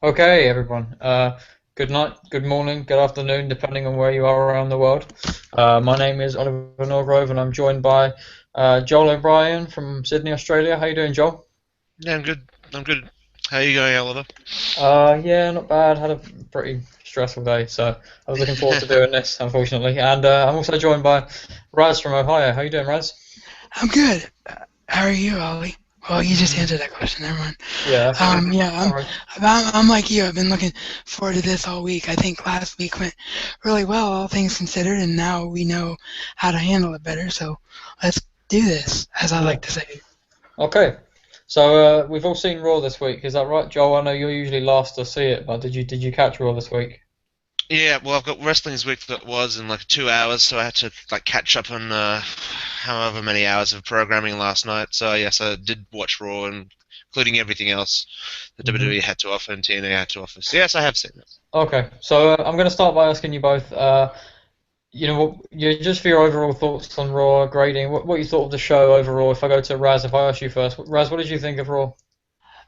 Okay, everyone. Good night, good morning, good afternoon, depending on where you are around the world. My name is Oliver Norgrove, and I'm joined by Joel O'Brien from Sydney, Australia. How you doing, Joel? Yeah, I'm good. I'm good. How are you going, Oliver? Yeah, not bad. Had a pretty stressful day, so I was looking forward to doing this, unfortunately. And I'm also joined by Raz from Ohio. How you doing, Raz? I'm good. How are you, Ollie? Well, you just answered that question. Never mind. Yeah, that's all good. Yeah, All right. I'm like you. I've been looking forward to this all week. I think last week went really well, all things considered, and now we know how to handle it better. So let's do this, as I Yeah. like to say. Okay. So we've all seen Raw this week. Is that right, Joel? I know you're usually last to see it, but did you catch Raw this week? Yeah, well, I've got wrestling's week that was in like 2 hours, so I had to like catch up on however many hours of programming last night. So yes, I did watch Raw, and including everything else that WWE Hmm. had to offer and TNA had to offer. So yes, I have seen it. Okay, so I'm going to start by asking you both. Just for your overall thoughts on Raw grading, what you thought of the show overall. If I go to Raz, if I ask you first, Raz, what did you think of Raw?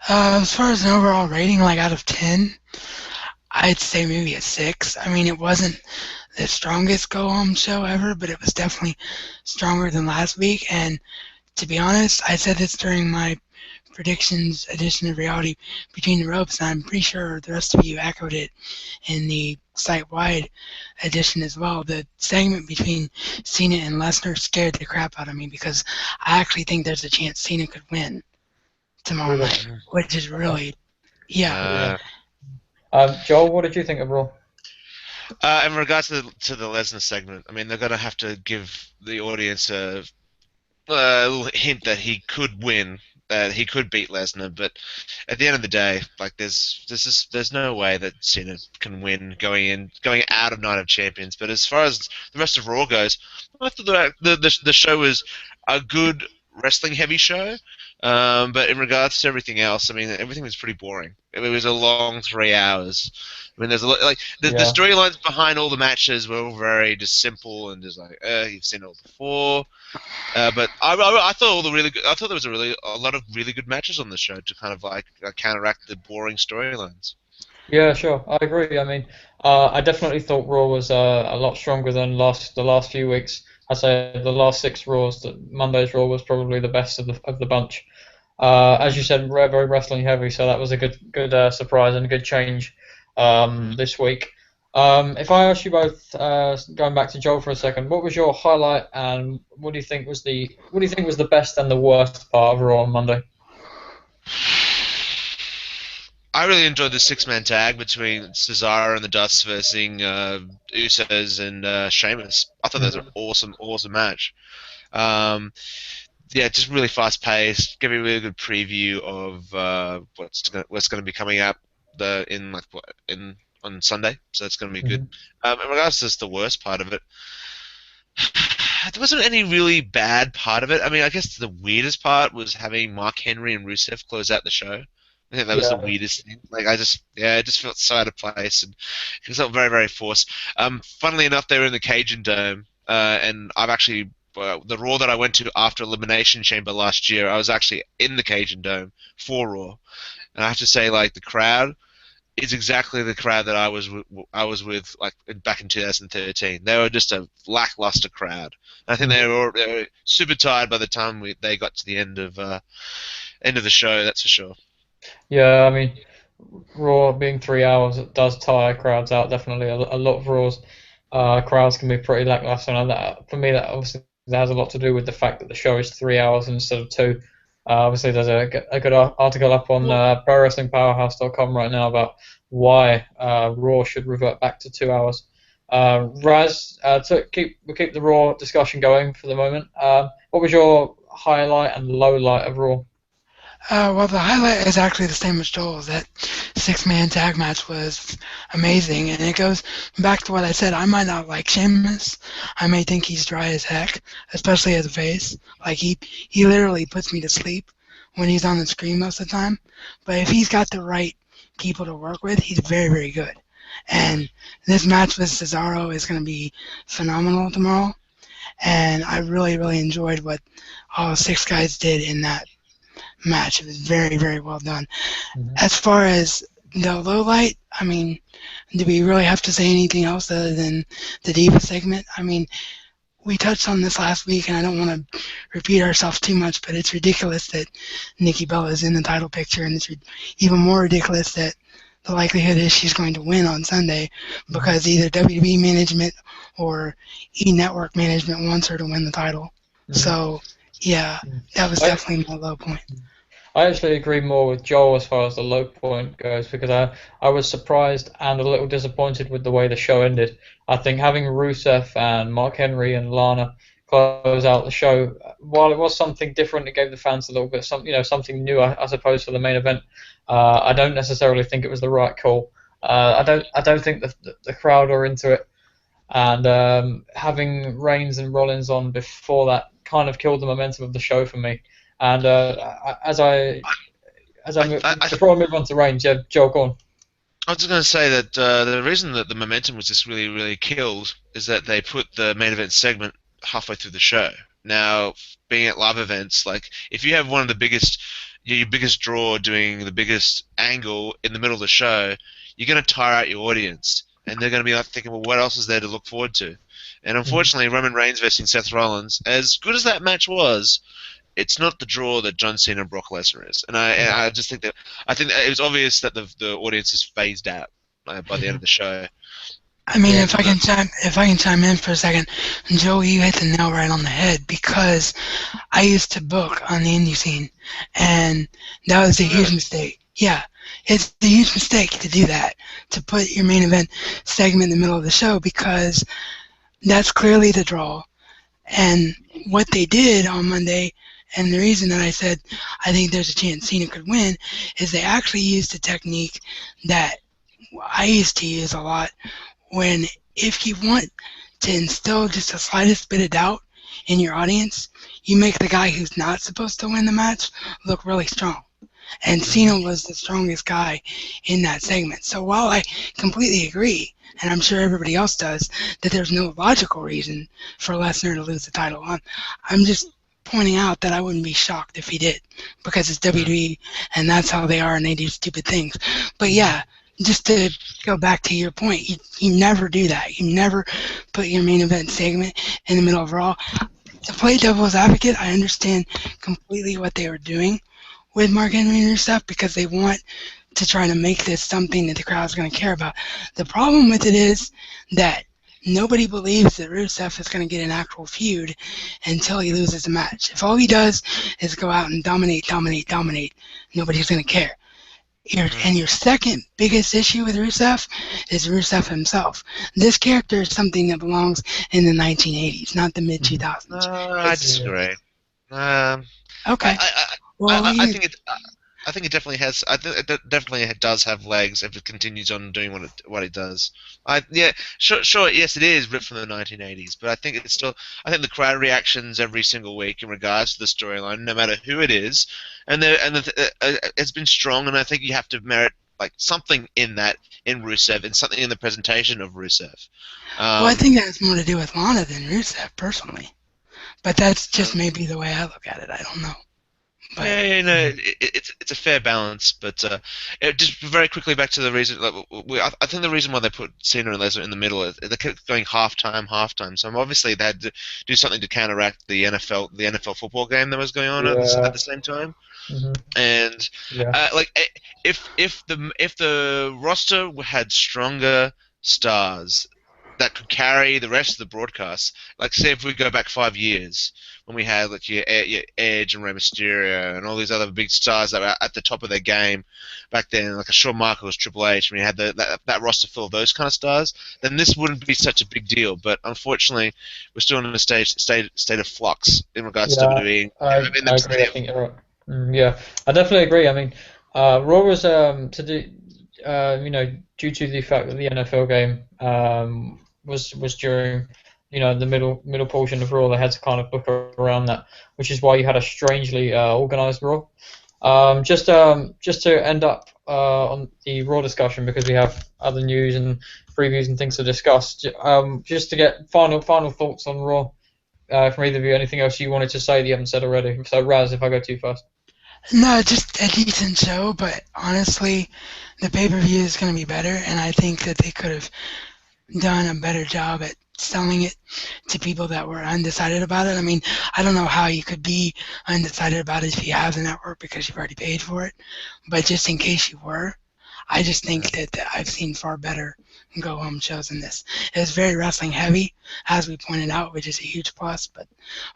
As far as an overall rating, like out of 10, I'd say maybe a 6. I mean, it wasn't the strongest go-home show ever, but it was definitely stronger than last week. And to be honest, I said this during my predictions edition of Reality Between the Ropes, and I'm pretty sure the rest of you echoed it in the site-wide edition as well. The segment between Cena and Lesnar scared the crap out of me because I actually think there's a chance Cena could win tomorrow Really? night, which is Okay. really, yeah. Yeah. Uh, Joel, what did you think of Raw? in regards to the Lesnar segment, I mean they're gonna have to give the audience a little hint that he could win, that he could beat Lesnar, but at the end of the day, like there's no way that Cena can win going out of Night of Champions. But as far as the rest of Raw goes, I thought the show was a good wrestling heavy show. But in regards to everything else, I mean, everything was pretty boring. It was a long 3 hours. I mean, there's a lot like the Yeah. storylines behind all the matches were all very just simple and just like, you've seen it all before. But I thought all the really good. I thought there was a lot of really good matches on the show to kind of like counteract the boring storylines. Yeah, sure. I agree. I mean, I definitely thought Raw was a lot stronger than the last few weeks. I'd say the last six Raws, that Monday's Raw was probably the best of the bunch. As you said, very wrestling heavy, so that was a good surprise and a good change this week. If I ask you both, going back to Joel for a second, what was your highlight and what do you think was the best and the worst part of Raw on Monday? I really enjoyed the six-man tag between Cesaro and the Dust versus Usos and Sheamus. I thought that was an Mhm. awesome match. Um, yeah, just really fast-paced. Gave me a really good preview of what's gonna be coming up in like in on Sunday. So it's gonna be good. Mhm. In regards to just the worst part of it, there wasn't any really bad part of it. I mean, I guess the weirdest part was having Mark Henry and Rusev close out the show. I think that was the Yeah. weirdest thing. Like, it just felt so out of place and it felt very forced. Funnily enough, they were in the Cajun Dome, and I've actually the Raw that I went to after Elimination Chamber last year, I was actually in the Cajun Dome for Raw, and I have to say, like, the crowd is exactly the crowd that I was with like back in 2013. They were just a lackluster crowd. I think Mhm. they were super tired by the time they got to the end of the show. That's for sure. Yeah, I mean, Raw being 3 hours, it does tire crowds out. Definitely, a lot of Raws crowds can be pretty lackluster, and that for me, that obviously that has a lot to do with the fact that the show is 3 hours instead of two. Obviously, there's a good article up on ProWrestlingPowerhouse.com right now about why Raw should revert back to 2 hours. Raz, we'll keep the Raw discussion going for the moment. What was your highlight and low light of Raw? Well, the highlight is actually the same as Joel's. That six-man tag match was amazing, and it goes back to what I said. I might not like Sheamus. I may think he's dry as heck, especially as a face. Like he literally puts me to sleep when he's on the screen most of the time. But if he's got the right people to work with, he's very good. And this match with Cesaro is going to be phenomenal tomorrow. And I really enjoyed what all six guys did in that match. It was very well done. Mhm. As far as the low light, I mean, do we really have to say anything else other than the Diva segment? I mean, we touched on this last week, and I don't want to repeat ourselves too much, but it's ridiculous that Nikki Bella is in the title picture, and it's even more ridiculous that the likelihood is she's going to win on Sunday because either WWE management or E Network management wants her to win the title. So, yeah, that was definitely my low point. I actually agree more with Joel as far as the low point goes because I was surprised and a little disappointed with the way the show ended. I think having Rusev and Mark Henry and Lana close out the show, while it was something different, it gave the fans a little bit something new, I suppose, for the main event. I don't necessarily think it was the right call. I don't think the crowd are into it, and having Reigns and Rollins on before that kind of killed the momentum of the show for me. And before I move on to Reigns, yeah, Joel, go on. I was just going to say that the reason that the momentum was just really, really killed is that they put the main event segment halfway through the show. Now, being at live events, like if you have one of the biggest, your biggest draw doing the biggest angle in the middle of the show, you're going to tire out your audience, and they're going to be like thinking, well, what else is there to look forward to? And unfortunately, Roman Reigns versus Seth Rollins, as good as that match was, it's not the draw that John Cena and Brock Lesnar is, and I just think that it was obvious that the audience is phased out by the end of the show. I mean, if I can chime in for a second, Joe, you hit the nail right on the head because I used to book on the indie scene, and that was a huge mistake. Yeah, it's a huge mistake to do that, to put your main event segment in the middle of the show because that's clearly the draw. And what they did on Monday, and the reason that I said I think there's a chance Cena could win, is they actually used a technique that I used to use a lot when if you want to instill just the slightest bit of doubt in your audience, you make the guy who's not supposed to win the match look really strong. And Cena was the strongest guy in that segment. So while I completely agree, and I'm sure everybody else does, that there's no logical reason for Lesnar to lose the title, I'm just pointing out that I wouldn't be shocked if he did, because it's WWE, and that's how they are, and they do stupid things. But yeah, just to go back to your point, you never do that. You never put your main event segment in the middle of Raw. To play devil's advocate, I understand completely what they were doing with Mark Henry and stuff because they want to try to make this something that the crowd's going to care about. The problem with it is that nobody believes that Rusev is going to get an actual feud until he loses a match. If all he does is go out and dominate, nobody's going to care. And your second biggest issue with Rusev is Rusev himself. This character is something that belongs in the 1980s, not the mid-2000s. I disagree. Okay. I think it definitely has. I think it definitely does have legs if it continues on doing what it does. Sure, yes, it is ripped from the 1980s, but I think it's still. I think the crowd reactions every single week in regards to the storyline, no matter who it is, it's been strong, and I think you have to merit like something in Rusev and something in the presentation of Rusev. Well, I think that has more to do with Lana than Rusev, personally, but that's just maybe the way I look at it. I don't know. But, it's a fair balance, but just very quickly back to the reason. I think the reason why they put Cena and Lesnar in the middle is they kept going halftime. So obviously they had to do something to counteract the NFL football game that was going on at the same time. And if the roster had stronger stars that could carry the rest of the broadcasts, like say if we go back 5 years when we had like your Edge and Rey Mysterio and all these other big stars that were at the top of their game back then, like a Shawn Michaels, Triple H, when you had that roster full of those kind of stars, then this wouldn't be such a big deal. But unfortunately, we're still in a state of flux in regards to WWE. I agree. I think you're right. I definitely agree. I mean, Raw was due to the fact that the NFL game was during the middle portion of Raw, they had to kind of book around that, which is why you had a strangely organized Raw. Just to end up on the Raw discussion, because we have other news and previews and things to discuss. Just to get final thoughts on Raw from either of you. Anything else you wanted to say that you haven't said already? So Raz, if I go to you first. No, just a decent show, but honestly, the pay-per-view is going to be better, and I think that they could have done a better job at selling it to people that were undecided about it. I mean, I don't know how you could be undecided about it if you have the network because you've already paid for it, but just in case you were, I just think that I've seen far better go home shows than this. It was very wrestling heavy, as we pointed out, which is a huge plus, but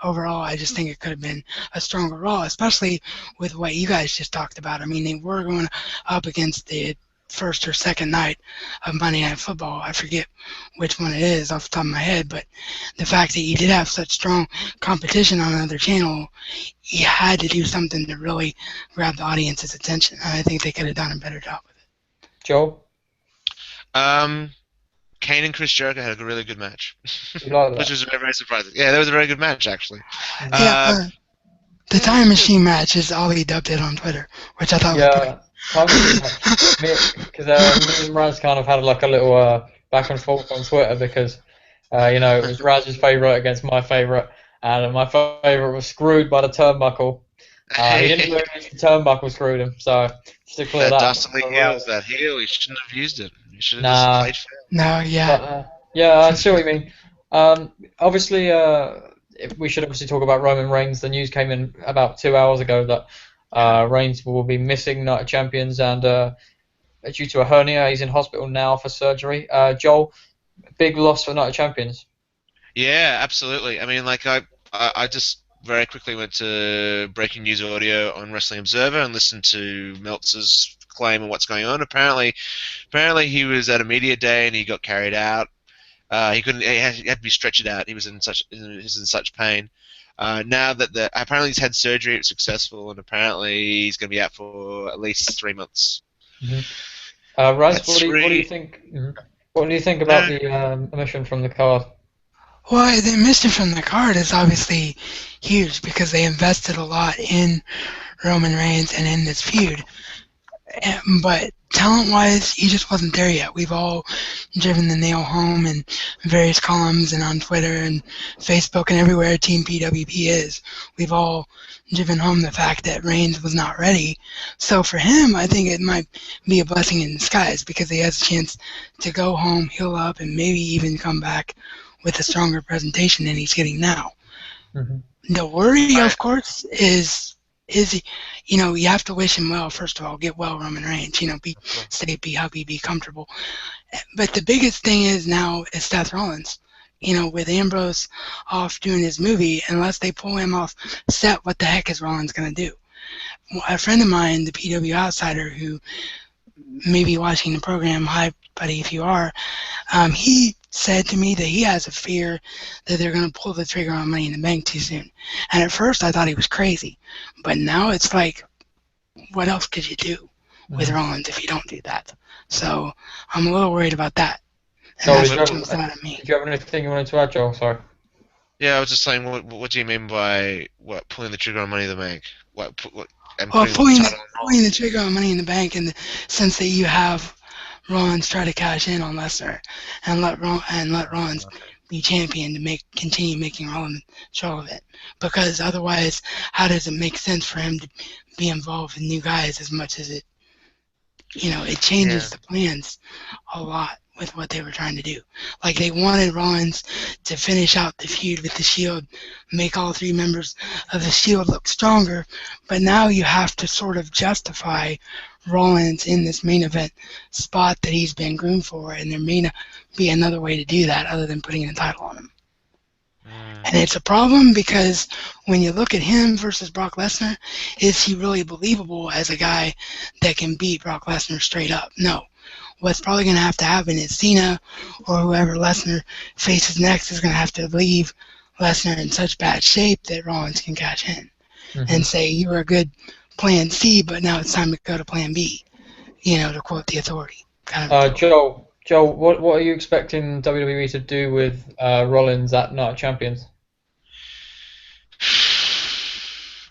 overall, I just think it could have been a stronger Raw, especially with what you guys just talked about. I mean, they were going up against the first or second night of Monday Night Football. I forget which one it is off the top of my head, but the fact that you did have such strong competition on another channel, you had to do something to really grab the audience's attention. And I think they could have done a better job with it. Joel, Um, Kane and Chris Jericho had a really good match, you like which that? was very, very surprising. Yeah, that was a very good match actually. Mhm. Yeah, Uh, the yeah, it Time was good. Machine match is Ollie dubbed it on Twitter, which I thought was pretty. Yeah, time machine match. Because me and Raz kind of had like a little back and forth on Twitter because it was Raz's favorite against my favorite, and my favorite was screwed by the turnbuckle. He didn't lose, the turnbuckle screwed him. So just to clear That that dastardly for heels, Raz. that heel, he shouldn't have used it. He should have just Nah, played fair. No, yeah. but yeah, I see what you mean. Obviously, we should obviously talk about Roman Reigns. The news came in about 2 hours ago that Reigns will be missing Night of Champions and due to a hernia, he's in hospital now for surgery. Joel, big loss for Night of Champions. Yeah, absolutely. I mean, like I just very quickly went to breaking news audio on Wrestling Observer and listened to Meltzer's claim on what's going on. Apparently he was at a media day and he got carried out. He couldn't. He had to be stretchered out. He was in such pain. Now that apparently he's had surgery, it was successful, and apparently he's going to be out for at least 3 months. Mm-hmm. Raz, That's what do you three. think? What do you think about Uh, the omission from the card? Well, the mission from the card is obviously huge because they invested a lot in Roman Reigns and in this feud. But talent-wise, he just wasn't there yet. We've all driven the nail home in various columns and on Twitter and Facebook and everywhere Team PWP is. We've all driven home the fact that Reigns was not ready. So for him, I think it might be a blessing in disguise because he has a chance to go home, heal up, and maybe even come back with a stronger presentation than he's getting now. Mm-hmm. The worry, I, of course, is you have to wish him well. First of all, get well, Roman Reigns. Be safe, be happy, be comfortable. But the biggest thing is now is Seth Rollins. With Ambrose off doing his movie, unless they pull him off set, what the heck is Rollins gonna do? A friend of mine, the PW Outsider, who may be watching the program, hi buddy, if you are, he said to me that he has a fear that they're going to pull the trigger on Money in the Bank too soon. And at first I thought he was crazy, but now it's like, what else could you do with Mm-hmm. Rollins if you don't do that? So I'm a little worried about that, and Joel, that's did what jumps out at me. you have anything you wanted to add, Joel? Sorry. yeah, I was just saying, what do you mean by what pulling the trigger on Money in the Bank? What and Well, putting the title on pulling the trigger on Money in the Bank in the sense that you have Rollins try to cash in on Lesnar and let Rollins Hold? be champion to continue making Rollins relevant. Because otherwise, how does it make sense for him to be involved with new guys as much as it Yeah. changes the plans a lot with what they were trying to do. Like they wanted Rollins to finish out the feud with the Shield, make all three members of the Shield look stronger, but now you have to sort of justify Rollins in this main event spot that he's been groomed for, and there may not be another way to do that other than putting a title on him. Mm, And it's a problem because when you look at him versus Brock Lesnar, is he really believable as a guy that can beat Brock Lesnar straight up? No. What's probably going to have to happen is Cena or whoever Lesnar faces next is going to have to leave Lesnar in such bad shape that Rollins can cash in Mm-hmm. and say, you were a good plan C, but now it's time to go to plan B, to quote the authority kind of a deal. Joel, what are you expecting WWE to do with Rollins at Night of Champions?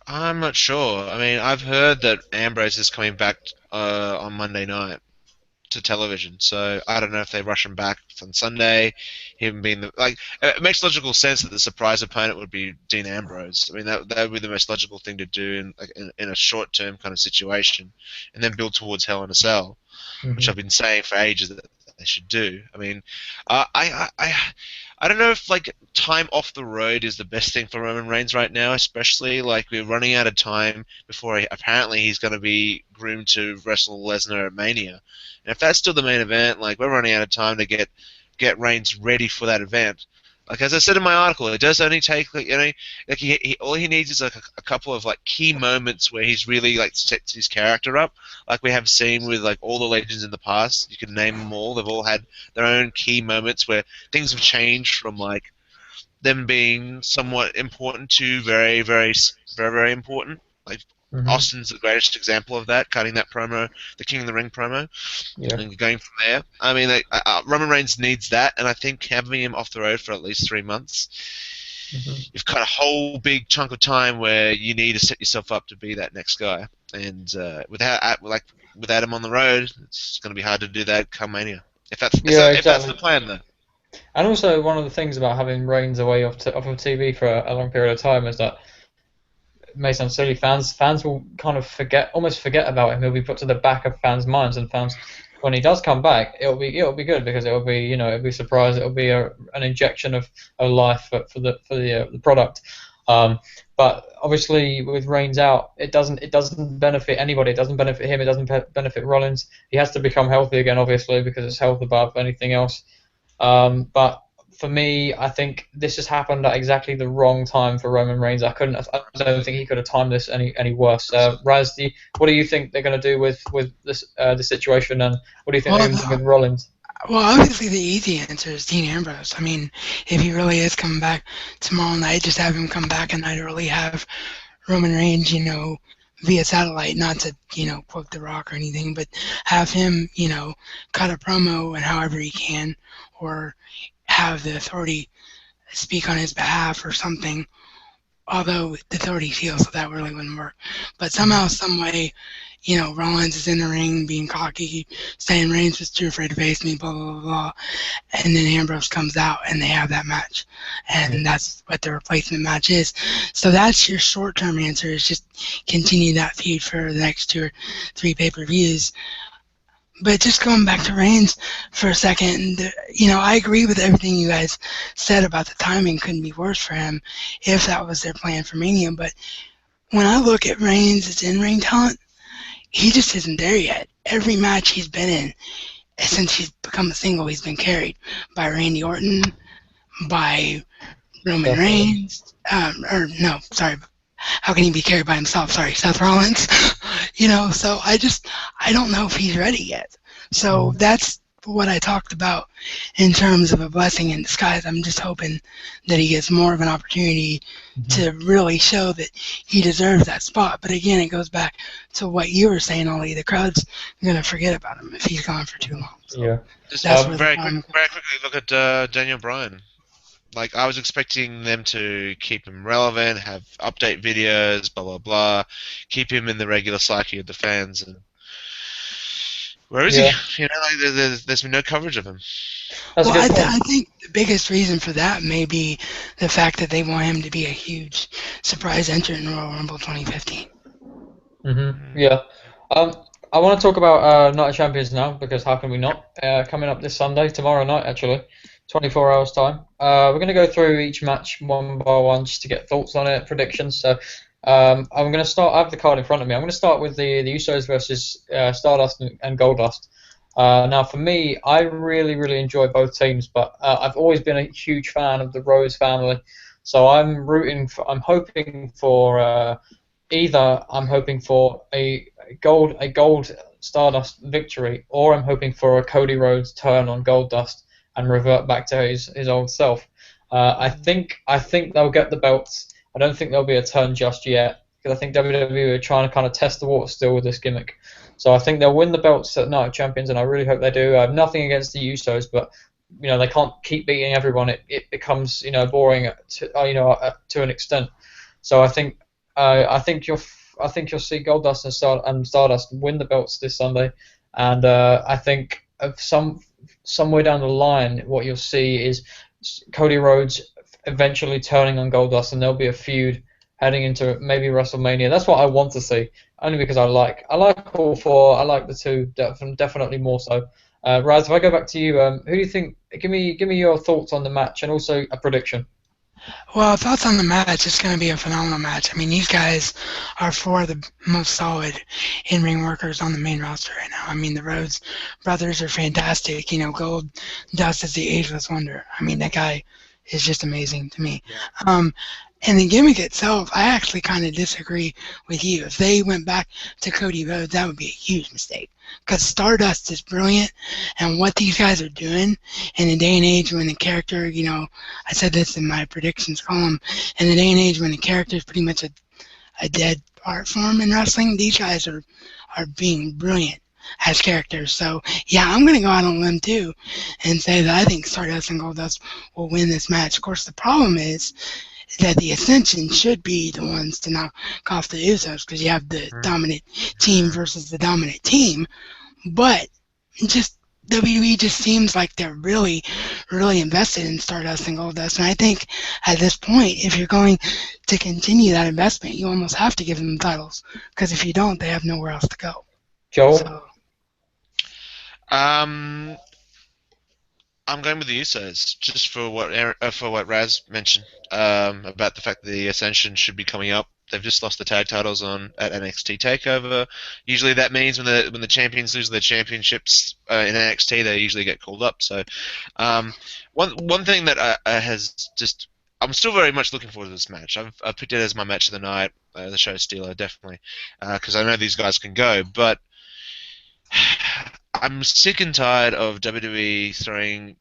I'm not sure. I mean, I've heard that Ambrose is coming back on Monday night. to television. So I don't know if they rush him back on Sunday. Him being it makes logical sense that the surprise opponent would be Dean Ambrose. I mean, that would be the most logical thing to do in a short term kind of situation, and then build towards Hell in a Cell, which I've Hmm. been saying for ages that they should do. I mean, I don't know if time off the road is the best thing for Roman Reigns right now, especially we're running out of time before apparently he's going to be groomed to wrestle Lesnar at Mania, and if that's still the main event, we're running out of time to get Reigns ready for that event. Like as I said in my article, it does only take all he needs is a couple of key moments where he's really sets his character up, like we have seen with all the legends in the past. You can name them all. They've all had their own key moments where things have changed from them being somewhat important to very, very, very, very important. Like Hmm. Austin's the greatest example of that, cutting that promo, the King of the Ring promo, Yeah. and going from there. I mean, Roman Reigns needs that, and I think having him off the road for at least 3 months, Hmm. you've got a whole big chunk of time where you need to set yourself up to be that next guy. And without him on the road, it's going to be hard to do that come Mania. Yeah, If that's the exactly. plan, though. And also, one of the things about having Reigns away off of TV for a long period of time is that it may sound silly. Fans will kind of almost forget about him. He'll be put to the back of fans' minds, and fans, when he does come back, it'll be good because it'll be it'll be a surprise. It'll be an injection of life for the product. Um, but obviously, with Reigns out, it doesn't benefit anybody. It doesn't benefit him. It doesn't benefit Rollins. He has to become healthy again, obviously, because it's health above anything else. But for me, I think this has happened at exactly the wrong time for Roman Reigns. I don't think he could have timed this any worse. Raz, what do you think they're going to do with this situation, and what do you think they're Well, going to do with Rollins? obviously the easy answer is Dean Ambrose. I mean, if he really is coming back tomorrow night, just have him come back and not really have Roman Reigns, via satellite, not to, quote The Rock or anything, but have him, cut a promo and however he can, or have the authority speak on his behalf or something. Although the authority feels so that really wouldn't work. But somehow, Hmm. some way, Rollins is in the ring being cocky, saying Reigns was too afraid to face me, blah, blah, blah, blah. And then Ambrose comes out and they have that match. Yeah. And that's what the replacement match is. So that's your short term answer, is just continue that feud for the next 2 or 3 pay-per-views. But just going back to Reigns for a second, I agree with everything you guys said about the timing couldn't be worse for him if that was their plan for Mania. But when I look at Reigns' in-ring talent, he just isn't there yet. Every match he's been in, since he's become a single, he's been carried by Randy Orton, by Roman Seth Rollins. Reigns, or no, sorry, how can he be carried by himself? Sorry, Seth Rollins. So I don't know if he's ready yet. So Hmm. that's what I talked about in terms of a blessing in disguise. I'm just hoping that he gets more of an opportunity Hmm. to really show that he deserves that spot. But again, it goes back to what you were saying, Ollie. The crowd's gonna forget about him if he's gone for too long. So Yeah. Just that's where the problem. very quickly look at Daniel Bryan. I was expecting them to keep him relevant, have update videos, blah blah blah, keep him in the regular psyche of the fans. And where is he? Yeah. There's been no coverage of him. That's a Well, good point. I think the biggest reason for that may be the fact that they want him to be a huge surprise entrant in Royal Rumble 2015. Mm. Yeah. Um, I want to talk about Night of Champions now because how can we not? Coming up this Sunday, tomorrow night actually, 24 hours time. We're going to go through each match one by one just to get thoughts on it, predictions. So I'm going to start. I have the card in front of me. I'm going to start with the Usos versus Stardust and Goldust. Now, for me, I really enjoy both teams, but I've always been a huge fan of the Rose family. So I'm hoping for either I'm hoping for a gold Stardust victory, or I'm hoping for a Cody Rhodes turn on Goldust and revert back to his old self. I think they'll get the belts. I don't think there'll be a turn just yet because I think WWE are trying to kind of test the water still with this gimmick. So I think they'll win the belts at Night of Champions, and I really hope they do. I have nothing against the Usos, but they can't keep beating everyone. It becomes boring to an extent. So I think you'll see Goldust and Stardust win the belts this Sunday, and I think of somewhere down the line, what you'll see is Cody Rhodes eventually turning on Goldust, and there'll be a feud heading into maybe WrestleMania. That's what I want to see, only because I like all four. I like the two definitely more so. Raz, if I go back to you, who do you think? Give me your thoughts on the match and also a prediction. Well, thoughts on the match, it's going to be a phenomenal match. I mean, these guys are four of the most solid in-ring workers on the main roster right now. I mean, the Rhodes brothers are fantastic. You know, Gold Dust is the ageless wonder. I mean, that guy is just amazing to me. Um, and the gimmick itself, I actually kind of disagree with you. If they went back to Cody Rhodes, that would be a huge mistake. Because Stardust is brilliant, and what these guys are doing in a day and age when the character, you know, I said this in my predictions column, in the day and age when the character is pretty much a dead art form in wrestling, these guys are being brilliant as characters. So, yeah, I'm going to go out on a limb too and say that I think Stardust and Goldust will win this match. Of course, the problem is that the Ascension should be the ones to knock off the Usos because you have the dominant team versus the dominant team. But just WWE just seems like they're really, really invested in Stardust and Goldust. And I think at this point, if you're going to continue that investment, you almost have to give them the titles. Because if you don't, they have nowhere else to go. Joel? So, I'm going with the Usos, just for what Raz mentioned about the fact that the Ascension should be coming up. They've just lost the tag titles at NXT Takeover. Usually that means when the champions lose their championships in NXT, they usually get called up. So one thing that I'm still very much looking forward to this match. I've picked it as my match of the night, the show stealer definitely, because I know these guys can go, but I'm sick and tired of WWE throwing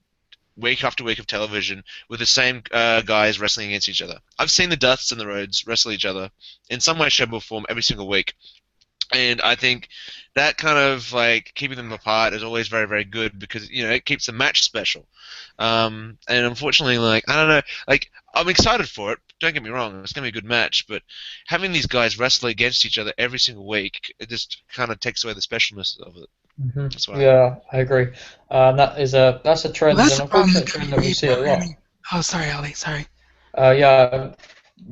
week after week of television with the same guys wrestling against each other. I've seen the Dusts and the Rhodes wrestle each other in some way, shape, or form every single week. And I think that kind of like keeping them apart is always very, very good because it keeps the match special. And unfortunately, like I don't know, like I'm excited for it. Don't get me wrong, it's gonna be a good match. But having these guys wrestle against each other every single week, it just kind of takes away the specialness of it. That's why. Yeah, I agree. That's a well, trend, that's an the problem unfortunate with trend that we WWE see a lot. programming. Oh, sorry, Ali. Sorry. Yeah,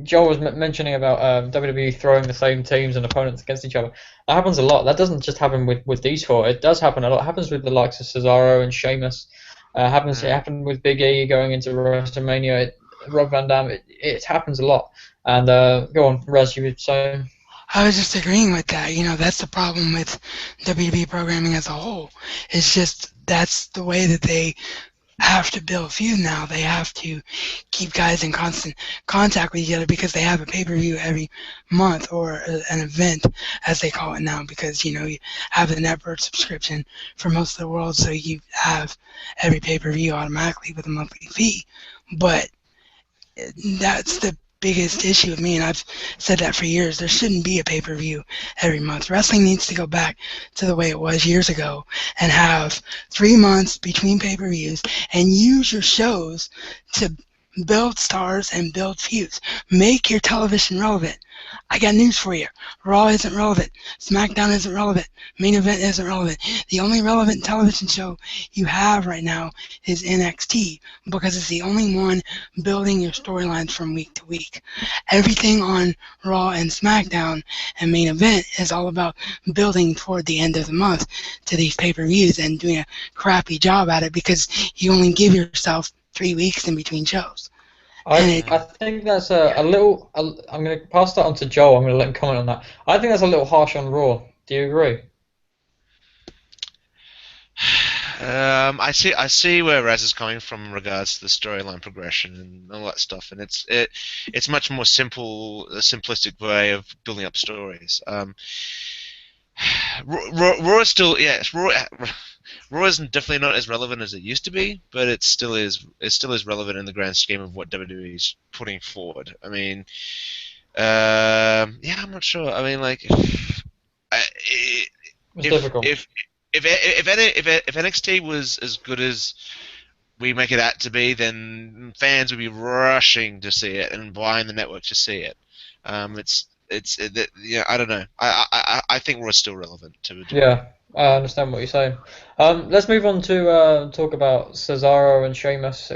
Joel was mentioning about WWE throwing the same teams and opponents against each other. That happens a lot. That doesn't just happen with these four. It does happen a lot. It happens with the likes of Cesaro and Sheamus. It happened with Big E going into WrestleMania. Rob Van Dam. It happens a lot. And go on, Raz, you were saying. I was just agreeing with that. You know, that's the problem with WWE programming as a whole. It's just that's the way that they have to build feud now. They have to keep guys in constant contact with each other because they have a pay-per-view every month or an event, as they call it now, because, you have the network subscription for most of the world, so you have every pay-per-view automatically with a monthly fee. But that's the biggest issue with me, and I've said that for years. There shouldn't be a pay-per-view every month. Wrestling needs to go back to the way it was years ago and have 3 months between pay-per-views and use your shows to build stars and build feuds. Make your television relevant. I got news for you. Raw isn't relevant. SmackDown isn't relevant. Main Event isn't relevant. The only relevant television show you have right now is NXT because it's the only one building your storylines from week to week. Everything on Raw and SmackDown and Main Event is all about building toward the end of the month to these pay-per-views and doing a crappy job at it because you only give yourself 3 weeks in between shows. I think that's a little. I'm going to pass that on to Joel. I'm going to let him comment on that. I think that's a little harsh on Raw. Do you agree? I see where Raz is coming from in regards to the storyline progression and all that stuff, and it's much more simplistic way of building up stories. Raw is still Raw is definitely not as relevant as it used to be, but it still is relevant in the grand scheme of what WWE is putting forward. I mean, I'm not sure. I mean, like, It's difficult. if NXT was as good as we make it out to be, then fans would be rushing to see it and buying the network to see it. I don't know. I think Raw's still relevant to Yeah, I understand what you're saying. Let's move on to talk about Cesaro and Sheamus.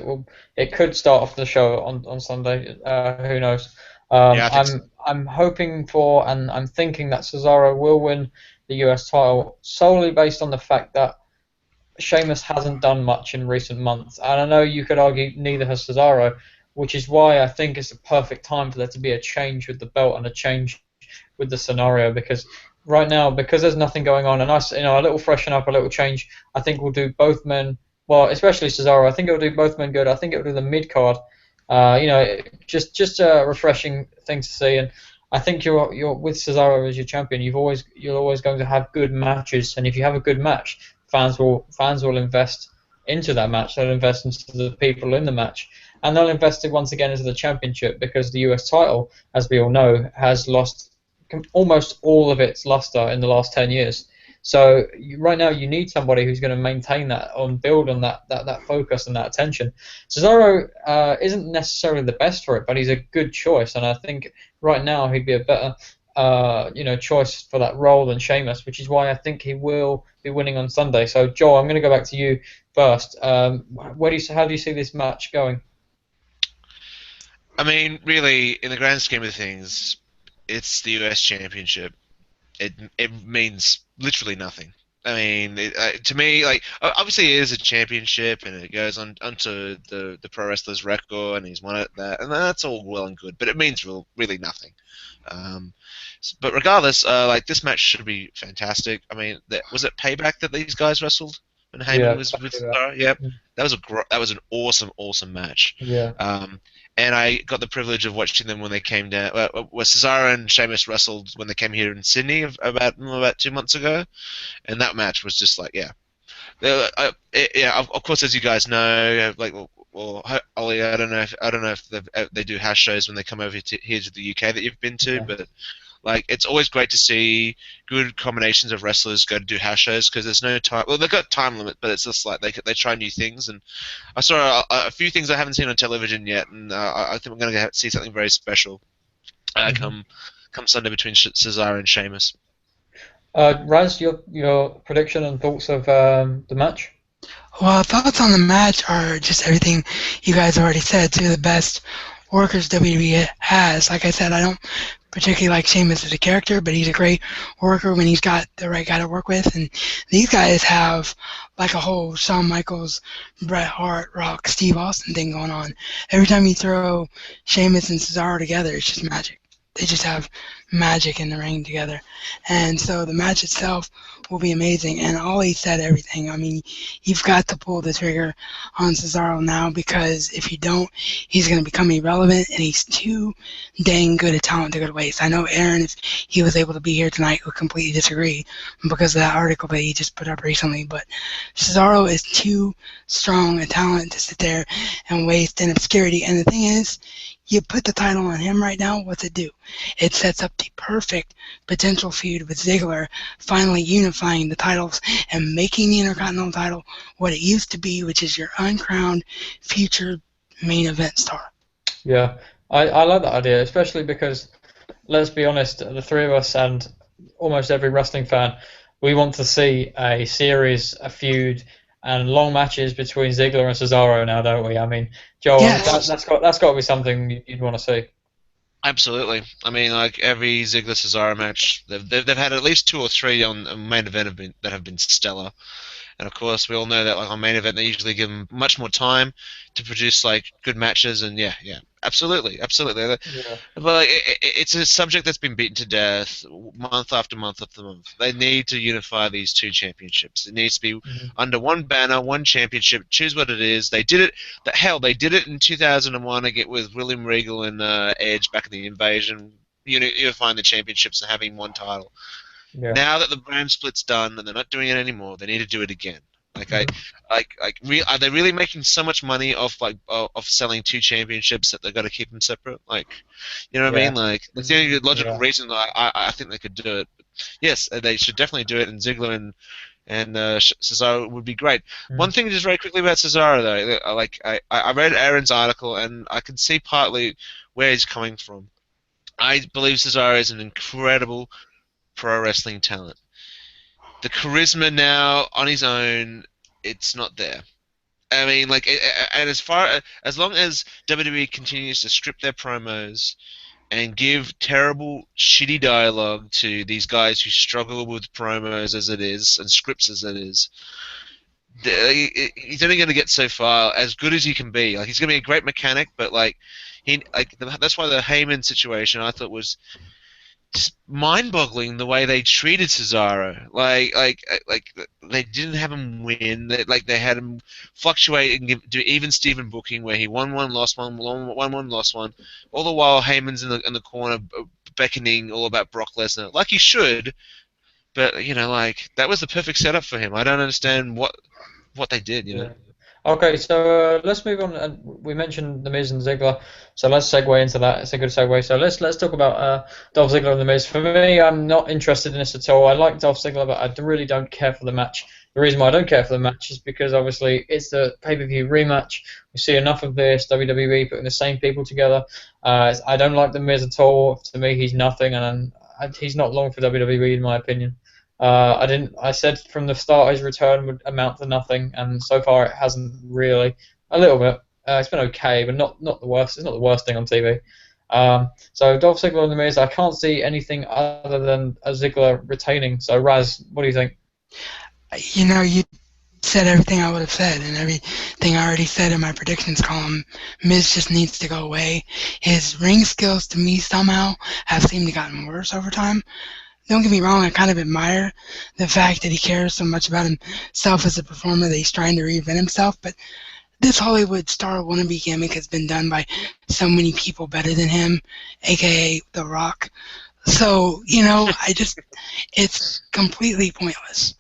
It could start off the show on Sunday. Who knows? Yeah, I think so. I'm hoping for and I'm thinking that Cesaro will win the US title solely based on the fact that Sheamus hasn't done much in recent months, and I know you could argue neither has Cesaro, which is why I think it's a perfect time for there to be a change with the belt and a change with the scenario because right now, because there's nothing going on, and us, a little freshen up, a little change, I think we'll do both men. Well, especially Cesaro, I think it'll do both men good. I think it'll do the mid card. Just a refreshing thing to see, and I think you're with Cesaro as your champion. You're always going to have good matches, and if you have a good match, fans will invest into that match. They'll invest into the people in the match, and they'll invest it once again into the championship because the US title, as we all know, has lost almost all of its luster in the last 10 years. So right now you need somebody who's going to maintain that and build on that focus and that attention. Cesaro isn't necessarily the best for it, but he's a good choice, and I think right now he'd be a better choice for that role than Sheamus, which is why I think he will be winning on Sunday. So Joel, I'm going to go back to you first. How do you see this match going? I mean, really, in the grand scheme of things, it's the US Championship. It means literally nothing. I mean, to me, like obviously it is a championship and it goes on onto the pro wrestler's record and he's won it that and that's all well and good, but it means really nothing. Um, but regardless, like this match should be fantastic. I mean, was it Payback that these guys wrestled when Heyman Yeah, was with exactly that. Cesaro? Yep, that was an awesome match. Yeah, Um, and I got the privilege of watching them when they came down. Where Cesaro and Sheamus wrestled when they came here in Sydney about 2 months ago, and that match was just like yeah. Yeah, of course, as you guys know, like, Ollie, I don't know if they do house shows when they come over here to the UK that you've been to, yeah. but like, it's always great to see good combinations of wrestlers go to do house shows because there's no time. Well, they've got time limit, but it's just like they try new things, and I saw a few things I haven't seen on television yet, and I think we're going to see something very special Mhm. come Sunday between Cesaro and Sheamus. Raz, your prediction and thoughts of the match? Well, thoughts on the match are just everything you guys already said. Two of the best workers WWE has. Like I said, I don't particularly like Sheamus as a character, but he's a great worker when he's got the right guy to work with. And these guys have like a whole Shawn Michaels, Bret Hart, Rock, Steve Austin thing going on. Every time you throw Sheamus and Cesaro together, it's just magic. They just have magic in the ring together. And so the match itself will be amazing. And Ollie said everything. I mean, you've got to pull the trigger on Cesaro now because if you don't, he's going to become irrelevant and he's too dang good a talent to go to waste. I know Aaron, if he was able to be here tonight, would completely disagree because of that article that he just put up recently. But Cesaro is too strong a talent to sit there and waste in obscurity. And the thing is, you put the title on him right now, what's it do? It sets up the perfect potential feud with Ziggler, finally unifying the titles and making the Intercontinental title what it used to be, which is your uncrowned future main event star. Yeah, I like that idea, especially because let's be honest, the three of us and almost every wrestling fan, we want to see a series, a feud, and long matches between Ziggler and Cesaro now, don't we? I mean, Joel, Yes. that's got to be something you'd want to see. Absolutely. I mean, like every Ziggler Cesaro match, they've had at least two or three on main event have been stellar. And of course, we all know that like on main event, they usually give them much more time to produce like good matches. And yeah, absolutely. Yeah. But like, it's a subject that's been beaten to death month after month after month. They need to unify these two championships. It needs to be Mhm. under one banner, one championship. Choose what it is. They did it. Hell, they did it in 2001 again with William Regal and Edge back in the Invasion, unifying the championships and having one title. Yeah. Now that the brand split's done and they're not doing it anymore, they need to do it again. Mhm. Are they really making so much money off of selling two championships that they've got to keep them separate? Like, you know what I Yeah. mean? Like, that's the only logical Yeah. reason that I think they could do it. But yes, they should definitely do it. And Ziggler and Cesaro would be great. One Mhm. thing, just very quickly about Cesaro though, I read Aaron's article and I can see partly where he's coming from. I believe Cesaro is an incredible pro wrestling talent. The charisma now on his own, it's not there. I mean, like, and as long as WWE continues to strip their promos and give terrible, shitty dialogue to these guys who struggle with promos as it is and scripts as it is, he's only going to get so far. As good as he can be, like he's going to be a great mechanic, but that's why the Heyman situation I thought was just mind-boggling the way they treated Cesaro. Like they didn't have him win. They had him fluctuate and do even Steven booking where he won one, lost one, won one, lost one. All the while Heyman's in the corner beckoning all about Brock Lesnar, like he should. But like that was the perfect setup for him. I don't understand what they did. Yeah. Okay, so let's move on. We mentioned The Miz and Ziggler, so let's segue into that. It's a good segue. So let's talk about Dolph Ziggler and The Miz. For me, I'm not interested in this at all. I like Dolph Ziggler, but I really don't care for the match. The reason why I don't care for the match is because obviously it's the pay-per-view rematch. We see enough of this, WWE putting the same people together. I don't like The Miz at all. To me, he's nothing, and he's not long for WWE in my opinion. I said from the start his return would amount to nothing, and so far it hasn't really. A little bit. It's been okay, but not the worst. It's not the worst thing on TV. So Dolph Ziggler and The Miz, I can't see anything other than a Ziggler retaining. So Raz, what do you think? You said everything I would have said, and everything I already said in my predictions column. Miz just needs to go away. His ring skills, to me, somehow have seemed to gotten worse over time. Don't get me wrong, I kind of admire the fact that he cares so much about himself as a performer that he's trying to reinvent himself, but this Hollywood star wannabe gimmick has been done by so many people better than him, aka The Rock. So, it's completely pointless.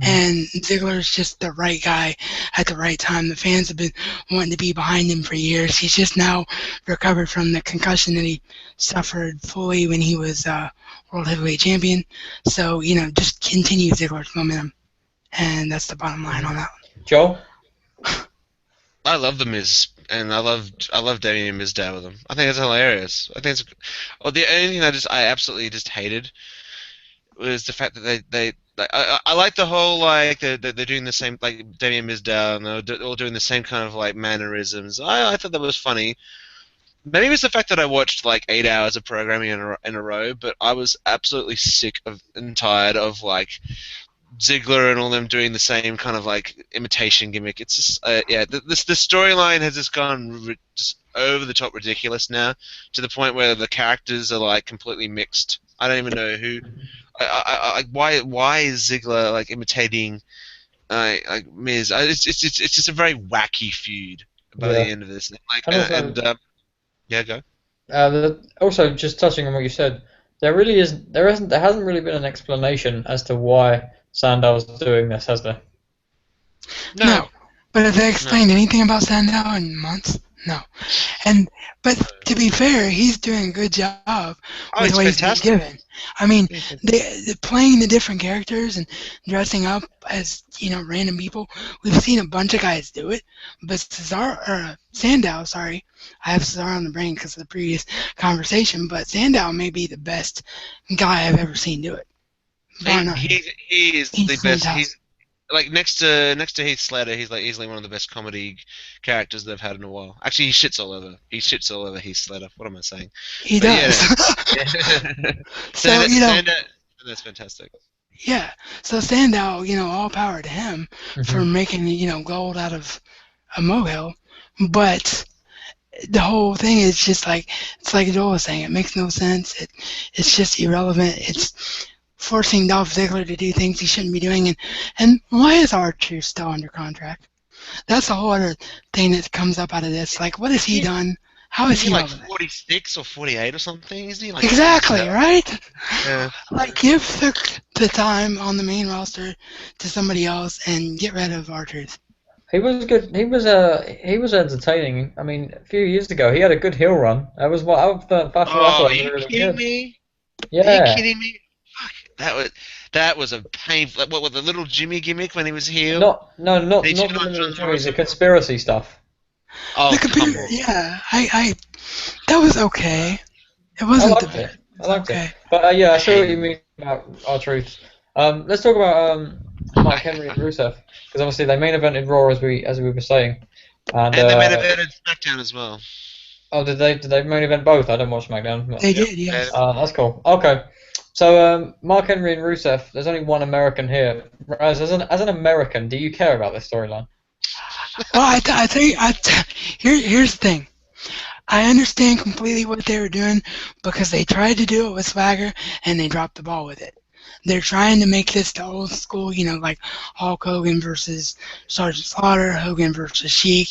And Ziggler's just the right guy at the right time. The fans have been wanting to be behind him for years. He's just now recovered from the concussion that he suffered fully when he was World Heavyweight Champion. So, just continue Ziggler's momentum. And that's the bottom line on that one. Joel? I love the Miz, and I love Damien Mizdow with him. I think it's hilarious. I think the only thing I absolutely just hated was the fact that they I like the whole they're doing the same, like Damien Mizdow, and they're all doing the same kind of like mannerisms. I thought that was funny. Maybe it was the fact that I watched like 8 hours of programming in a row, but I was absolutely sick of and tired of like Ziggler and all them doing the same kind of like imitation gimmick. It's just the storyline has just gone just over the top ridiculous now, to the point where the characters are like completely mixed. I don't even know who. Why is Ziggler like imitating like Miz? It's just a very wacky feud by the end of this. Like yeah, go. Also, just touching on what you said, there hasn't really been an explanation as to why Sandow's doing this, has there? No. But have they explained anything about Sandow in months? No. But to be fair, he's doing a good job with what he's been given. I mean, they're playing the different characters and dressing up as random people. We've seen a bunch of guys do it, but Sandow, sorry, I have Cesaro on the brain because of the previous conversation. But Sandow may be the best guy I've ever seen do it. He is the best. He's like next to Heath Slater. He's like easily one of the best comedy characters they've had in a while. Actually, he shits all over Heath Slater. What am I saying? He does. Sandow, that's fantastic. Yeah. So Sandow, all power to him for making gold out of a molehill, but the whole thing is just it's like Joel was saying. It makes no sense. It's just irrelevant. It's forcing Dolph Ziggler to do things he shouldn't be doing. And why is R-Truth still under contract? That's a whole other thing that comes up out of this. Like, what has he done? How is he like 46 or 48 or something? Isn't he like exactly, right? Yeah. Like, give the time on the main roster to somebody else and get rid of R-Truth. He was good. He was entertaining. I mean, a few years ago, he had a good heel run. That was what I thought. Are you kidding me? Yeah. Are you kidding me? That was a painful. What was the little Jimmy gimmick when he was heel? Not the little Jimmy. The conspiracy stuff. Oh, come on. Yeah, I that was okay. It wasn't I liked it. But I see what you mean about R-Truth. Let's talk about Mark Henry and Rusev, because obviously they main evented Raw as we were saying, and And they made a better SmackDown as well. oh, did they main event both? I don't watch SmackDown. They Yep. did, yes. That's cool. Okay, so Mark Henry and Rusev. There's only one American here. As an American, do you care about this storyline? Well, I think here's the thing. I understand completely what they were doing because they tried to do it with Swagger and they dropped the ball with it. They're trying to make this the old school, like Hulk Hogan versus Sergeant Slaughter, Hogan versus Sheik,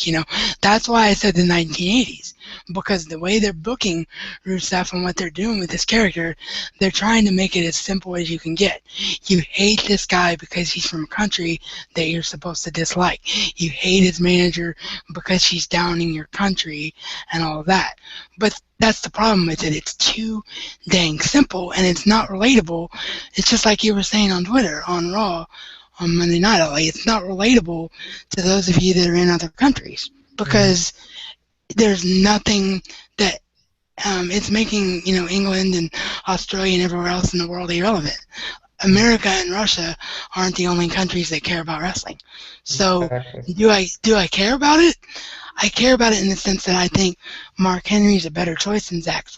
That's why I said the 1980s. Because the way they're booking Rusev and what they're doing with this character, they're trying to make it as simple as you can get. You hate this guy because he's from a country that you're supposed to dislike. You hate his manager because she's downing your country and all of that. But that's the problem with it. It's too dang simple and it's not relatable. It's just like you were saying on Twitter, on Raw, on Monday Night LA. It's not relatable to those of you that are in other countries because there's nothing that it's making England and Australia and everywhere else in the world irrelevant. America and Russia aren't the only countries that care about wrestling. So Exactly. do I care about it? I care about it in the sense that I think Mark Henry's a better choice than Jack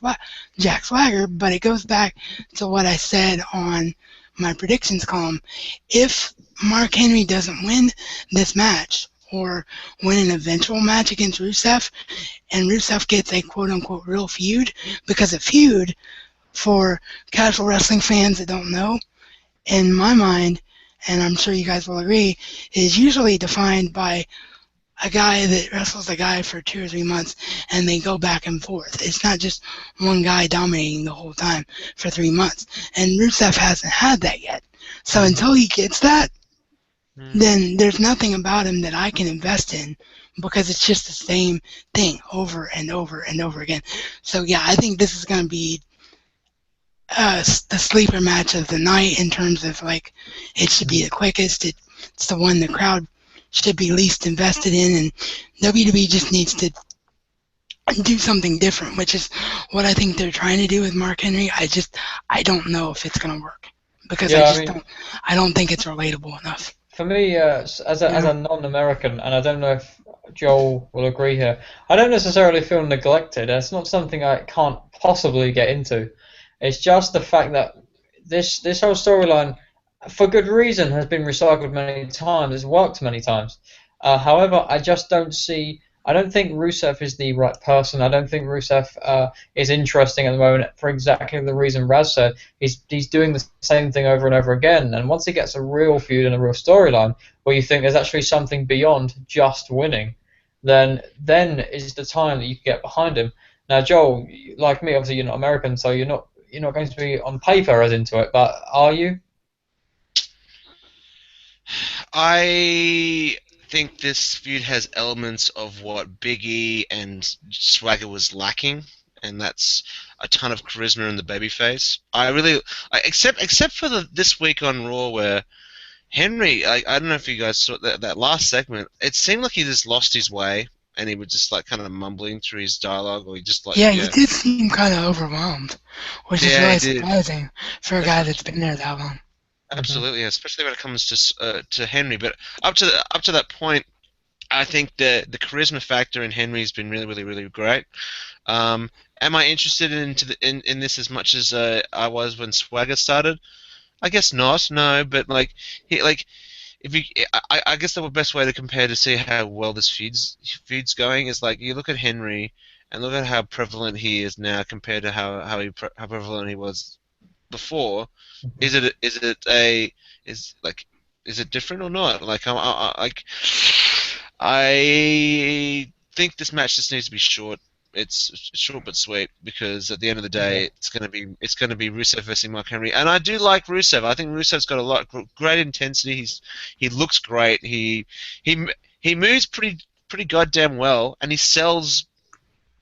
Swagger, but it goes back to what I said on my predictions column. If Mark Henry doesn't win this match or win an eventual match against Rusev, and Rusev gets a quote-unquote real feud, because a feud, for casual wrestling fans that don't know, in my mind, and I'm sure you guys will agree, is usually defined by a guy that wrestles a guy for 2 or 3 months and they go back and forth. It's not just one guy dominating the whole time for 3 months. And Rusev hasn't had that yet. So until he gets that, then there's nothing about him that I can invest in because it's just the same thing over and over and over again. So yeah, I think this is going to be the sleeper match of the night in terms of like it should be the quickest. It's the one the crowd should be least invested in, and WWE just needs to do something different, which is what I think they're trying to do with Mark Henry. I don't know if it's going to work because Yeah, I mean, I don't think it's relatable enough. for me, as You a know? non-American, and I don't know if Joel will agree here, I don't necessarily feel neglected. It's not something I can't possibly get into. It's just the fact that this whole storyline, for good reason, has been recycled many times. It's worked many times. However, I just don't see. I don't think Rusev is the right person. I don't think Rusev is interesting at the moment for exactly the reason Raz said. He's doing the same thing over and over again. And once he gets a real feud and a real storyline where you think there's actually something beyond just winning, then is the time that you can get behind him. Now, Joel, like me, obviously you're not American, so you're not going to be on paper as into it, but are you? I think this feud has elements of what Big E and Swagger was lacking, and that's a ton of charisma in the babyface. Except for this week on Raw where Henry, I don't know if you guys saw that last segment. It seemed like he just lost his way, and he was just like kind of mumbling through his dialogue, or he just like Yeah, he did seem kind of overwhelmed, which is yeah, he really did. surprising for a guy that's been there that long. Hmm. Absolutely, especially when it comes to Henry. But up to that point, I think the charisma factor in Henry has been really, really, really great. Am I interested in this as much as I was when Swagger started? I guess not. No, but like if you, I guess the best way to compare to see how well this feud's going is like you look at Henry and look at how prevalent he is now compared to how prevalent he was before. Is it different or not? I think this match just needs to be short. It's short but sweet because at the end of the day, Okay. it's gonna be Rusev versus Mark Henry, and I do like Rusev. I think Rusev's got a lot great intensity. He looks great. He he moves pretty goddamn well, and he sells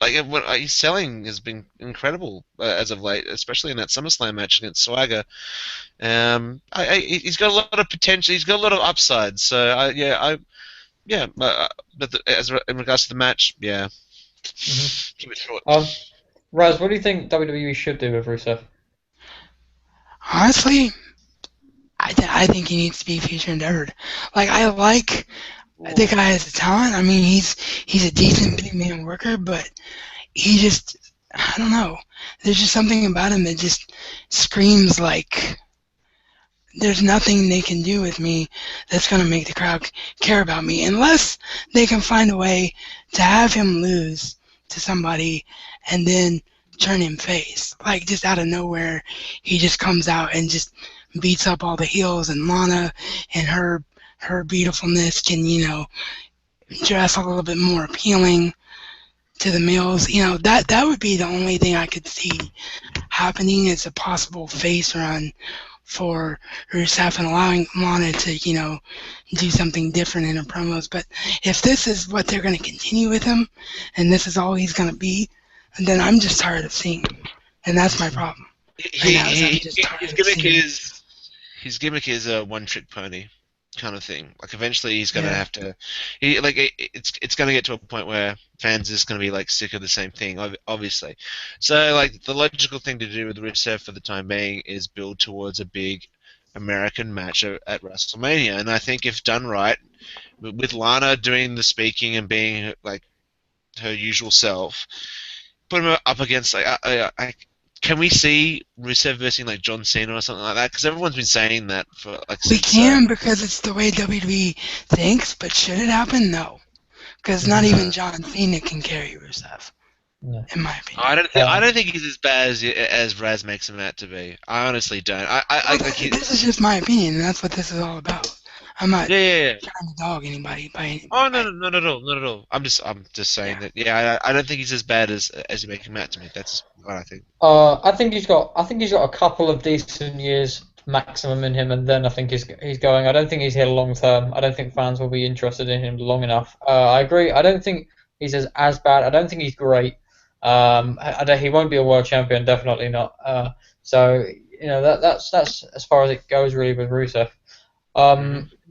what he's selling has been incredible as of late, especially in that SummerSlam match against Swagger. He's got a lot of potential. He's got a lot of upside. So in regards to the match, yeah, Hmm. keep it short. Raz, what do you think WWE should do with Rusev? Honestly, I think he needs to be future endeavored. Like I like the guy has the talent. I mean, he's a decent big man worker, but he just I don't know. There's just something about him that just screams like there's nothing they can do with me that's going to make the crowd care about me unless they can find a way to have him lose to somebody and then turn him face. Like just out of nowhere, he just comes out and just beats up all the heels, and Lana and her beautifulness can, dress a little bit more appealing to the males. That would be the only thing I could see happening as a possible face run for Rusev and allowing Lana to, do something different in her promos. But if this is what they're going to continue with him, and this is all he's going to be, then I'm just tired of seeing him, and that's my problem. His gimmick is a one-trick pony kind of thing. Like eventually he's gonna have to. It's gonna get to a point where fans are just gonna be like sick of the same thing, obviously. So like the logical thing to do with Rusev for the time being is build towards a big American match at WrestleMania, and I think if done right, with Lana doing the speaking and being like her usual self, put him up against can we see Rusev versus like John Cena or something like that? Because everyone's been saying that for like. We can because it's the way WWE thinks, but should it happen? No, because not even John Cena can carry Rusev, in my opinion. I don't think he's as bad as Raz makes him out to be. I honestly don't. This is just my opinion, and that's what this is all about. I'm not trying to dog anybody by any. Oh no, not at all. I'm just saying that. Yeah, I don't think he's as bad as you make him out to me. That's what I think. I think he's got a couple of decent years maximum in him, and then I think he's going. I don't think he's here long term. I don't think fans will be interested in him long enough. I agree. I don't think he's as bad. I don't think he's great. He won't be a world champion, definitely not. So that's as far as it goes really with Rusev.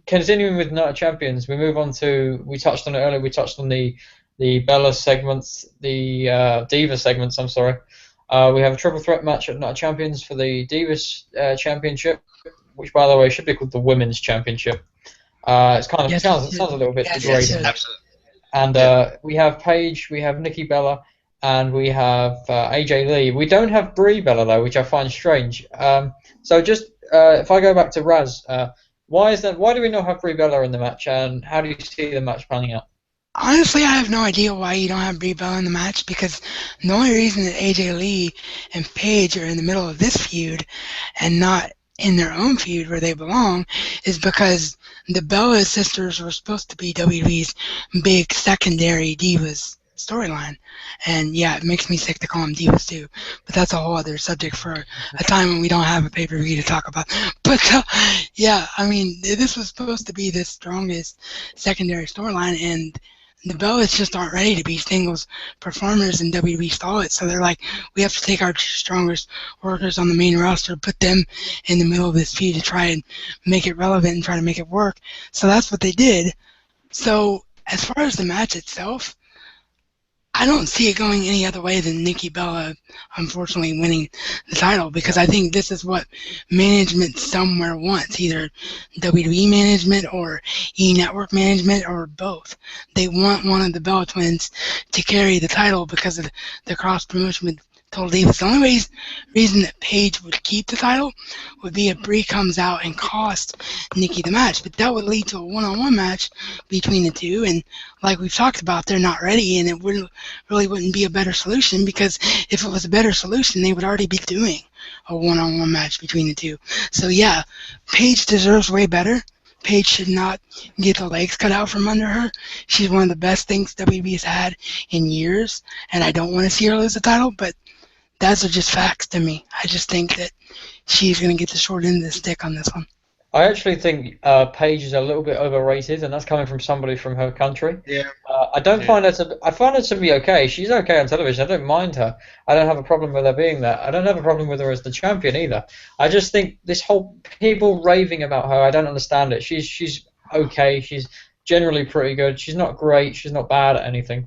Continuing with Night of Champions, we move on to, we touched on it earlier, we touched on the Bella segments, the Diva segments, I'm sorry. We have a triple threat match at Night of Champions for the Divas Championship, which by the way should be called the Women's Championship. It's kind of, it sounds a little bit degrading. Absolutely. And we have Paige, we have Nikki Bella, and we have AJ Lee. We don't have Brie Bella though, which I find strange. So just, if I go back to Raz, why is that? Why do we not have Brie Bella in the match, and how do you see the match panning out? Honestly, I have no idea why you don't have Brie Bella in the match, because the only reason that AJ Lee and Paige are in the middle of this feud and not in their own feud where they belong is because the Bella sisters were supposed to be WWE's big secondary divas storyline. And yeah, it makes me sick to call them divas too, but that's a whole other subject for a time when we don't have a pay-per-view to talk about. But yeah, I mean, this was supposed to be the strongest secondary storyline, and the Bellas just aren't ready to be singles performers, and WWE saw it, so they're like, we have to take our two strongest workers on the main roster, put them in the middle of this feud to try and make it relevant and try to make it work. So that's what they did. So as far as the match itself, I don't see it going any other way than Nikki Bella, unfortunately, winning the title, because I think this is what management somewhere wants, either WWE management or E-Network management or both. They want one of the Bella twins to carry the title because of the cross-promotion with Total Divas. The only reason that Paige would keep the title would be if Brie comes out and costs Nikki the match, but that would lead to a one-on-one match between the two, and like we've talked about, they're not ready, and it wouldn't be a better solution, because if it was a better solution, they would already be doing a one-on-one match between the two. So yeah, Paige deserves way better. Paige should not get the legs cut out from under her. She's one of the best things WWE has had in years, and I don't want to see her lose the title, but those are just facts to me. I just think that she's going to get the short end of the stick on this one. I actually think Paige is a little bit overrated, and that's coming from somebody from her country. Yeah. I find her to be okay. She's okay on television. I don't mind her. I don't have a problem with her being there. I don't have a problem with her as the champion either. I just think this whole people raving about her, I don't understand it. She's okay. She's generally pretty good. She's not great. She's not bad at anything.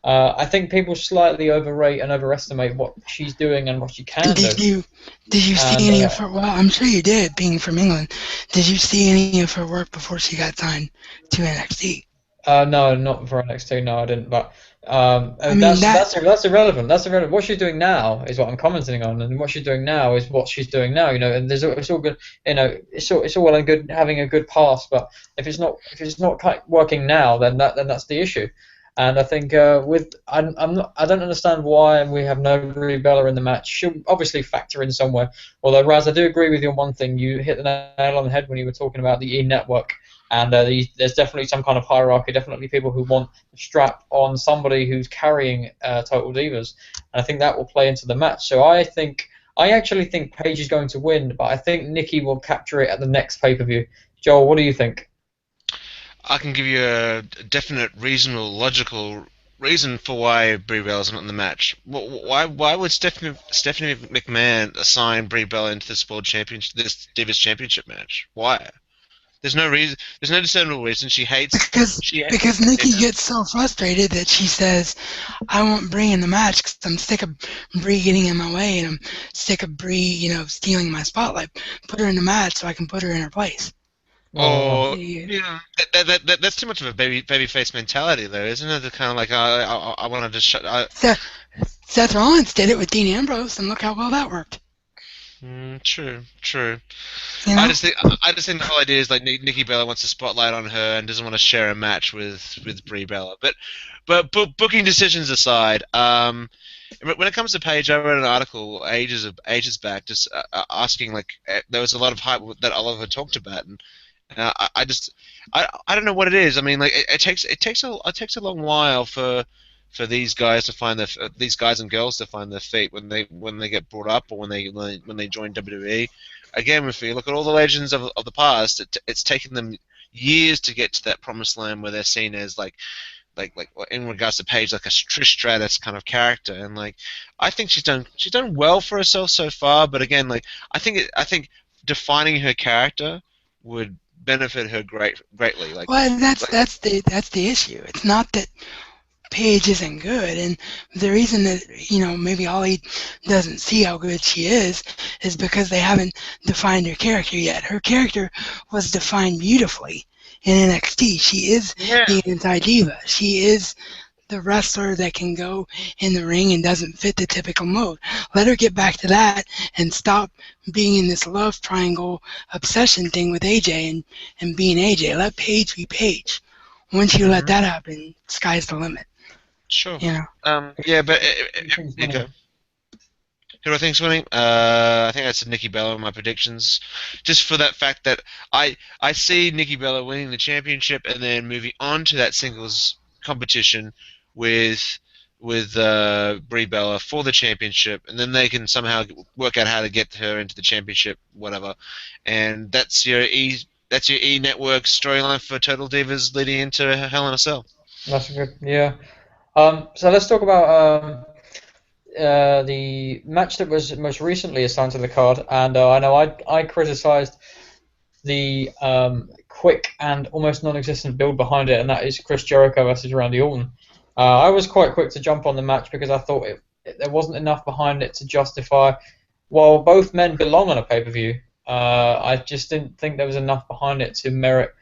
I think people slightly overrate and overestimate what she's doing and what she And can do. did you see And any of her? Well, I'm sure you did, being from England. Did you see any of her work before she got signed to NXT? No, not for NXT. No, I didn't. But I mean that that's irrelevant. That's irrelevant. What she's doing now is what I'm commenting on, and what she's doing now is what she's doing now. You know, and it's all good. You know, it's all well and good having a good past, but if it's not working now, then that's the issue. And I think I'm not, I don't understand why we have no Brie Bella in the match. She'll obviously factor in somewhere. Although Raz, I do agree with you on one thing. You hit the nail on the head when you were talking about the E Network. And there's definitely some kind of hierarchy, definitely people who want to strap on somebody who's carrying Total Divas. And I think that will play into the match. So I actually think Paige is going to win, but I think Nikki will capture it at the next pay-per-view. Joel, what do you think? I can give you a definite, reasonable, logical reason for why Brie Bella's not in the match. Why would Stephanie McMahon assign Brie Bella into this Divas Championship match? Why? There's no reason. There's no discernible reason. because Nikki gets so frustrated that she says, "I want Brie in the match because I'm sick of Brie getting in my way and I'm sick of Brie, stealing my spotlight. Put her in the match so I can put her in her place." Oh, Or yeah, that's too much of a babyface mentality, though, isn't it? The kind of like I wanted to shut. Seth, Seth Rollins did it with Dean Ambrose, and look how well that worked. True. You know, I just think the whole idea is like Nikki Bella wants a spotlight on her and doesn't want to share a match with Brie Bella. But booking decisions aside, when it comes to Paige, I read an article ages back just asking like there was a lot of hype that Oliver talked about, and I just I don't know what it is. I mean, like it takes a long while for these guys to find these guys and girls to find their feet when they get brought up or when they join WWE. Again, if you look at all the legends of the past, it's taken them years to get to that promised land where they're seen as like in regards to Paige, like a Trish Stratus kind of character, and like I think she's done well for herself so far. But again, like I think defining her character would benefit her greatly. well, that's the issue. It's not that Paige isn't good, and the reason that maybe Ollie doesn't see how good she is because they haven't defined her character yet. Her character was defined beautifully in NXT. She is Yeah, the anti-diva. She is the wrestler that can go in the ring and doesn't fit the typical mode. Let her get back to that and stop being in this love triangle obsession thing with AJ and being AJ. Let Paige be Paige. Once you let hmm that happen, sky's the limit. sure. You know. Yeah, but she's you winning. go. Who do I think's winning? I think that's Nikki Bella in my predictions. Just for that fact that I see Nikki Bella winning the championship and then moving on to that singles competition with Brie Bella for the championship, and then they can somehow work out how to get her into the championship, whatever. And that's your E Network storyline for Total Divas leading into Hell in a Cell. That's good. Yeah. So let's talk about the match that was most recently assigned to the card, and I know I criticised the quick and almost non-existent build behind it, and that is Chris Jericho versus Randy Orton. I was quite quick to jump on the match because I thought there wasn't enough behind it to justify. While both men belong on a pay-per-view, I just didn't think there was enough behind it to merit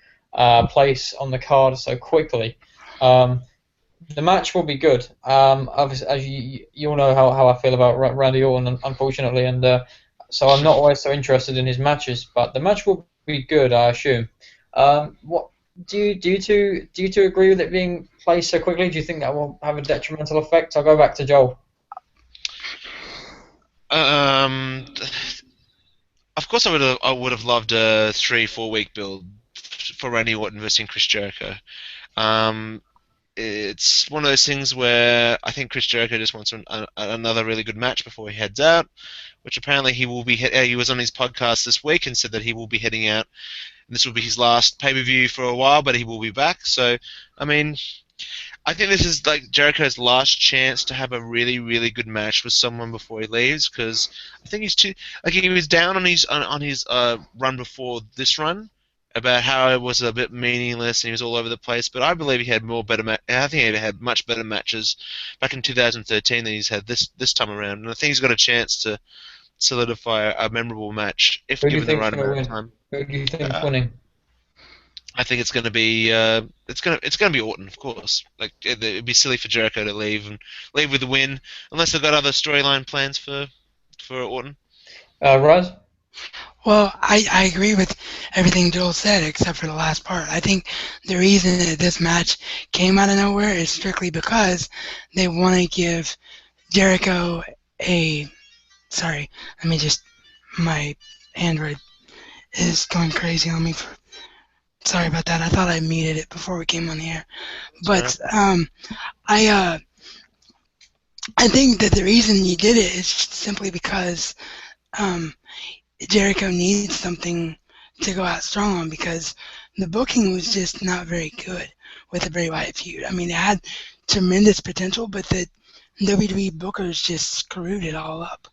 place on the card so quickly. Um, the match will be good. Obviously, as you all know how I feel about Randy Orton, unfortunately, and so I'm not always so interested in his matches. But the match will be good, I assume. What do you two agree with it being placed so quickly? Do you think that will have a detrimental effect? I'll go back to Joel. Um, of course, I would have loved a 3-4 week build for Randy Orton versus Chris Jericho. Um, it's one of those things where I think Chris Jericho just wants another really good match before he heads out, which apparently he will be. He was on his podcast this week and said that he will be heading out. And this will be his last pay-per-view for a while, but he will be back. So, I mean, I think this is like Jericho's last chance to have a really, really good match with someone before he leaves, because I think he's too like he was down on his run before this run, about how it was a bit meaningless and he was all over the place. But I believe he had I think he had much better matches back in 2013 than he's had this time around. And I think he's got a chance to solidify a memorable match if Who do you given the think's right going to amount of win? time. Who do you think's Uh, winning? I think it's going to be it's going to be Orton, of course. Like it'd be silly for Jericho to leave with the win unless they've got other storyline plans for Orton. Raz? Well, I agree with everything Joel said except for the last part. I think the reason that this match came out of nowhere is strictly because they want to give Jericho a. Sorry, let me just. My Android is going crazy on me. Sorry about that. I thought I muted it before we came on the air. So, But I I think that the reason you did it is simply because um, Jericho needs something to go out strong on because the booking was just not very good with the Bray Wyatt feud. I mean, it had tremendous potential, but the WWE bookers just screwed it all up.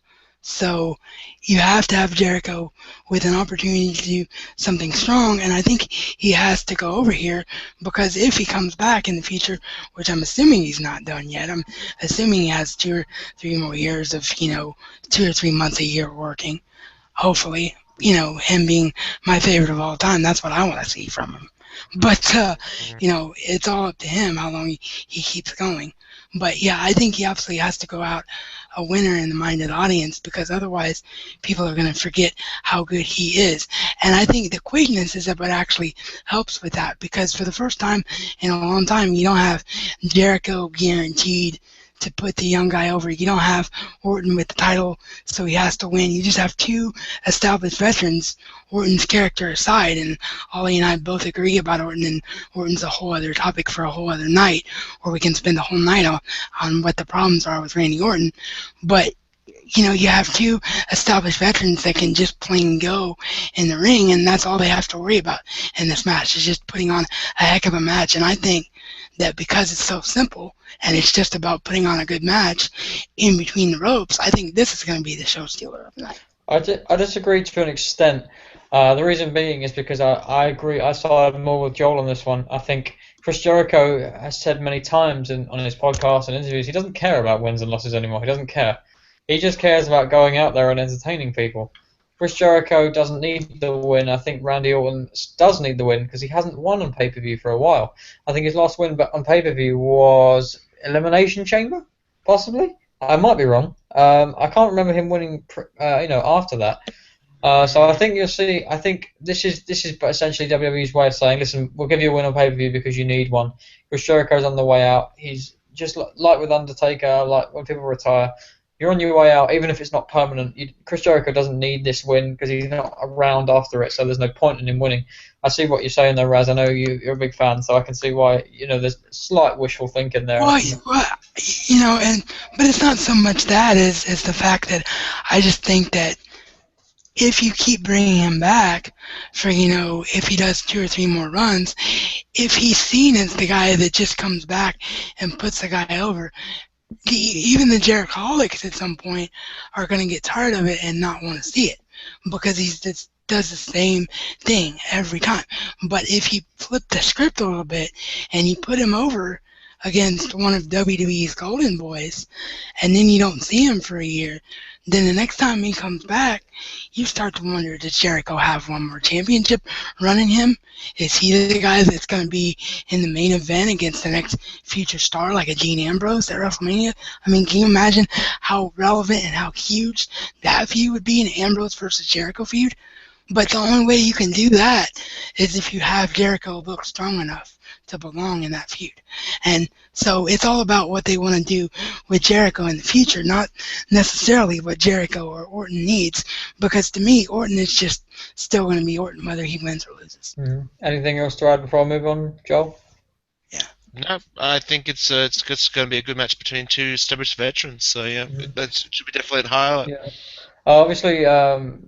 So you have to have Jericho with an opportunity to do something strong, and I think he has to go over here because if he comes back in the future, which I'm assuming he's not done yet, I'm assuming he has 2 or 3 more years of 2 or 3 months a year working hopefully, him being my favorite of all time, that's what I want to see from him. But, it's all up to him how long he keeps going. But yeah, I think he absolutely has to go out a winner in the mind of the audience because otherwise people are going to forget how good he is. And I think the quickness is what actually helps with that because for the first time in a long time, you don't have Jericho guaranteed to put the young guy over. You don't have Orton with the title, so he has to win. You just have two established veterans, Orton's character aside, and Ollie and I both agree about Orton, and Orton's a whole other topic for a whole other night, or we can spend the whole night on what the problems are with Randy Orton. But you have two established veterans that can just plain go in the ring, and that's all they have to worry about in this match is just putting on a heck of a match. And I think that because it's so simple and it's just about putting on a good match in between the ropes, I think this is going to be the show stealer of the night. I disagree to an extent. The reason being is because I agree. I side more with Joel on this one. I think Chris Jericho has said many times on his podcast and interviews he doesn't care about wins and losses anymore. He doesn't care. He just cares about going out there and entertaining people. Chris Jericho doesn't need the win. I think Randy Orton does need the win because he hasn't won on pay-per-view for a while. I think his last win on pay-per-view was Elimination Chamber, possibly. I might be wrong. I can't remember him winning, after that. So I think you'll see. I think this is essentially WWE's way of saying, listen, we'll give you a win on pay-per-view because you need one. Chris Jericho's on the way out. He's just like with Undertaker, like when people retire. You're on your way out, even if it's not permanent. Chris Jericho doesn't need this win because he's not around after it, so there's no point in him winning. I see what you're saying there, Raz. I know you're a big fan, so I can see why there's slight wishful thinking there. Well, but it's not so much that as the fact that I just think that if you keep bringing him back for, if he does 2 or 3 more runs, if he's seen as the guy that just comes back and puts the guy over, even the Jerichoholics at some point are going to get tired of it and not want to see it because he just does the same thing every time. But if you flip the script a little bit and you put him over against one of WWE's Golden Boys and then you don't see him for a year, then the next time he comes back, you start to wonder, does Jericho have one more championship running him? Is he the guy that's going to be in the main event against the next future star like a Dean Ambrose at WrestleMania? I mean, can you imagine how relevant and how huge that feud would be, an Ambrose versus Jericho feud? But the only way you can do that is if you have Jericho look strong enough to belong in that feud. And so it's all about what they want to do with Jericho in the future, not necessarily what Jericho or Orton needs, because to me, Orton is just still going to be Orton whether he wins or loses. Mm-hmm. Anything else to add before I move on, Joel? Yeah. No, I think it's going to be a good match between two established veterans. So yeah, that should be definitely a highlight. Yeah. Obviously,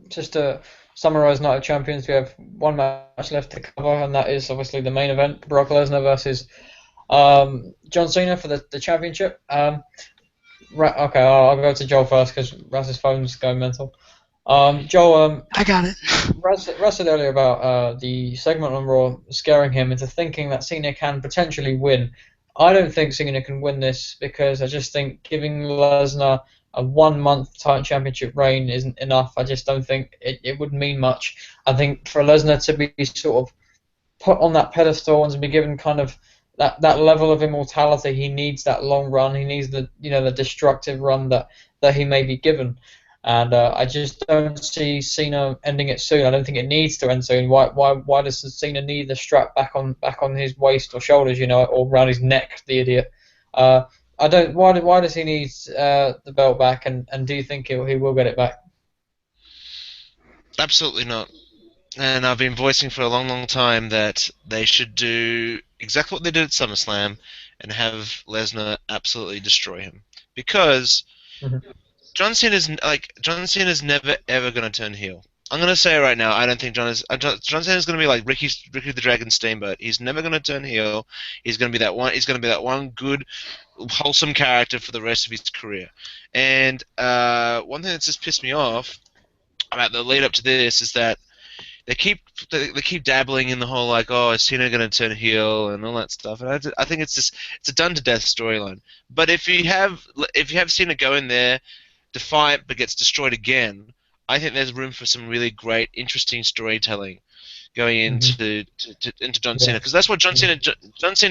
just to summarise Night of Champions, we have one match left to cover, and that is obviously the main event: Brock Lesnar versus John Cena for the championship. Okay, I'll go to Joel first because Raz's phone's going mental. Joel, I got it. Russ said earlier about the segment on Raw scaring him into thinking that Cena can potentially win. I don't think Cena can win this because I just think giving Lesnar a 1 month title championship reign isn't enough. I just don't think it would mean much. I think for Lesnar to be sort of put on that pedestal and to be given kind of that level of immortality, he needs that long run. He needs the destructive run that he may be given. And I just don't see Cena ending it soon. I don't think it needs to end soon. Why does Cena need the strap back on his waist or shoulders, or around his neck? The idiot. I don't. Why does he need the belt back? And do you think he will get it back? Absolutely not. And I've been voicing for a long, long time that they should do exactly what they did at SummerSlam and have Lesnar absolutely destroy him. Because Mhm. John Cena's never ever going to turn heel. I'm going to say it right now. I don't think John Cena's going to be like Ricky the Dragon Steamboat. He's never going to turn heel. He's going to be that one. He's going to be that one good, wholesome character for the rest of his career. And one thing that's just pissed me off about the lead up to this is that they keep dabbling in the whole like, oh, is Cena going to turn heel and all that stuff, and I think it's a done to death storyline. But if you have Cena go in there, defiant but gets destroyed again, I think there's room for some really great, interesting storytelling going into John Cena, Yeah. because that's what John Cena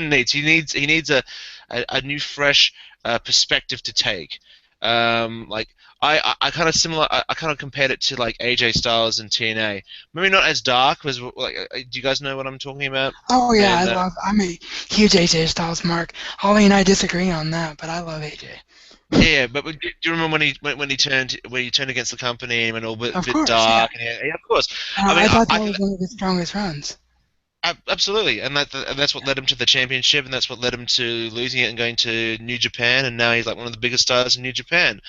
needs. He needs a new, fresh perspective to take. Like I kind of similar. I kind of compared it to like AJ Styles and TNA. Maybe not as dark. Was like, do you guys know what I'm talking about? Oh yeah, And I'm a huge AJ Styles mark. Holly and I disagree on that, but I love AJ. yeah, but do you remember when he turned against the company and went all a Of bit course, yeah. dark? And yeah, of course. And I mean, I thought I that can was one of his strongest runs. Absolutely, and that's what led him to the championship, and that's what led him to losing it and going to New Japan, and now he's like one of the biggest stars in New Japan.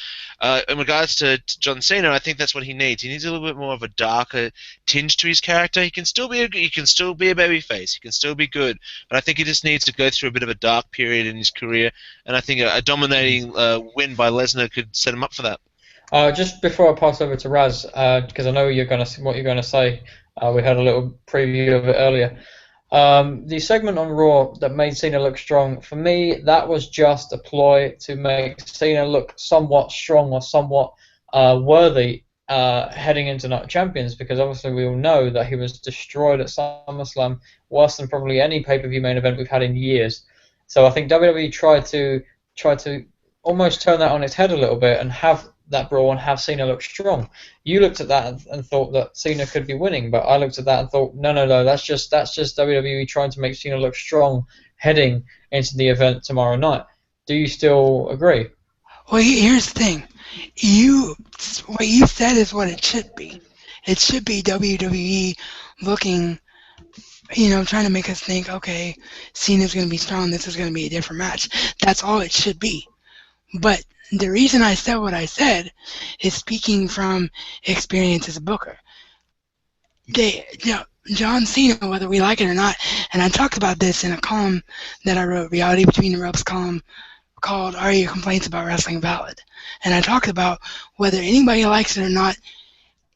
In regards to John Cena, I think that's what he needs. He needs a little bit more of a darker tinge to his character. He can still be a babyface. He can still be good, but I think he just needs to go through a bit of a dark period in his career, and I think a dominating win by Lesnar could set him up for that. Just before I pass over to Raz, because I know what you're gonna say. We had a little preview of it earlier. The segment on Raw that made Cena look strong, for me, that was just a ploy to make Cena look somewhat strong or somewhat worthy heading into Night of Champions, because obviously we all know that he was destroyed at SummerSlam worse than probably any pay-per-view main event we've had in years. So I think WWE tried to almost turn that on its head a little bit and have that brawl and have Cena look strong. You looked at that and thought that Cena could be winning, but I looked at that and thought, no, that's just WWE trying to make Cena look strong heading into the event tomorrow night. Do you still agree? Well, here's the thing. What you said is what it should be. It should be WWE looking, trying to make us think, okay, Cena's going to be strong. This is going to be a different match. That's all it should be. But the reason I said what I said is speaking from experience as a booker. John Cena, whether we like it or not, and I talked about this in a column that I wrote, Reality Between the Ropes column, called Are Your Complaints About Wrestling Valid? And I talked about whether anybody likes it or not,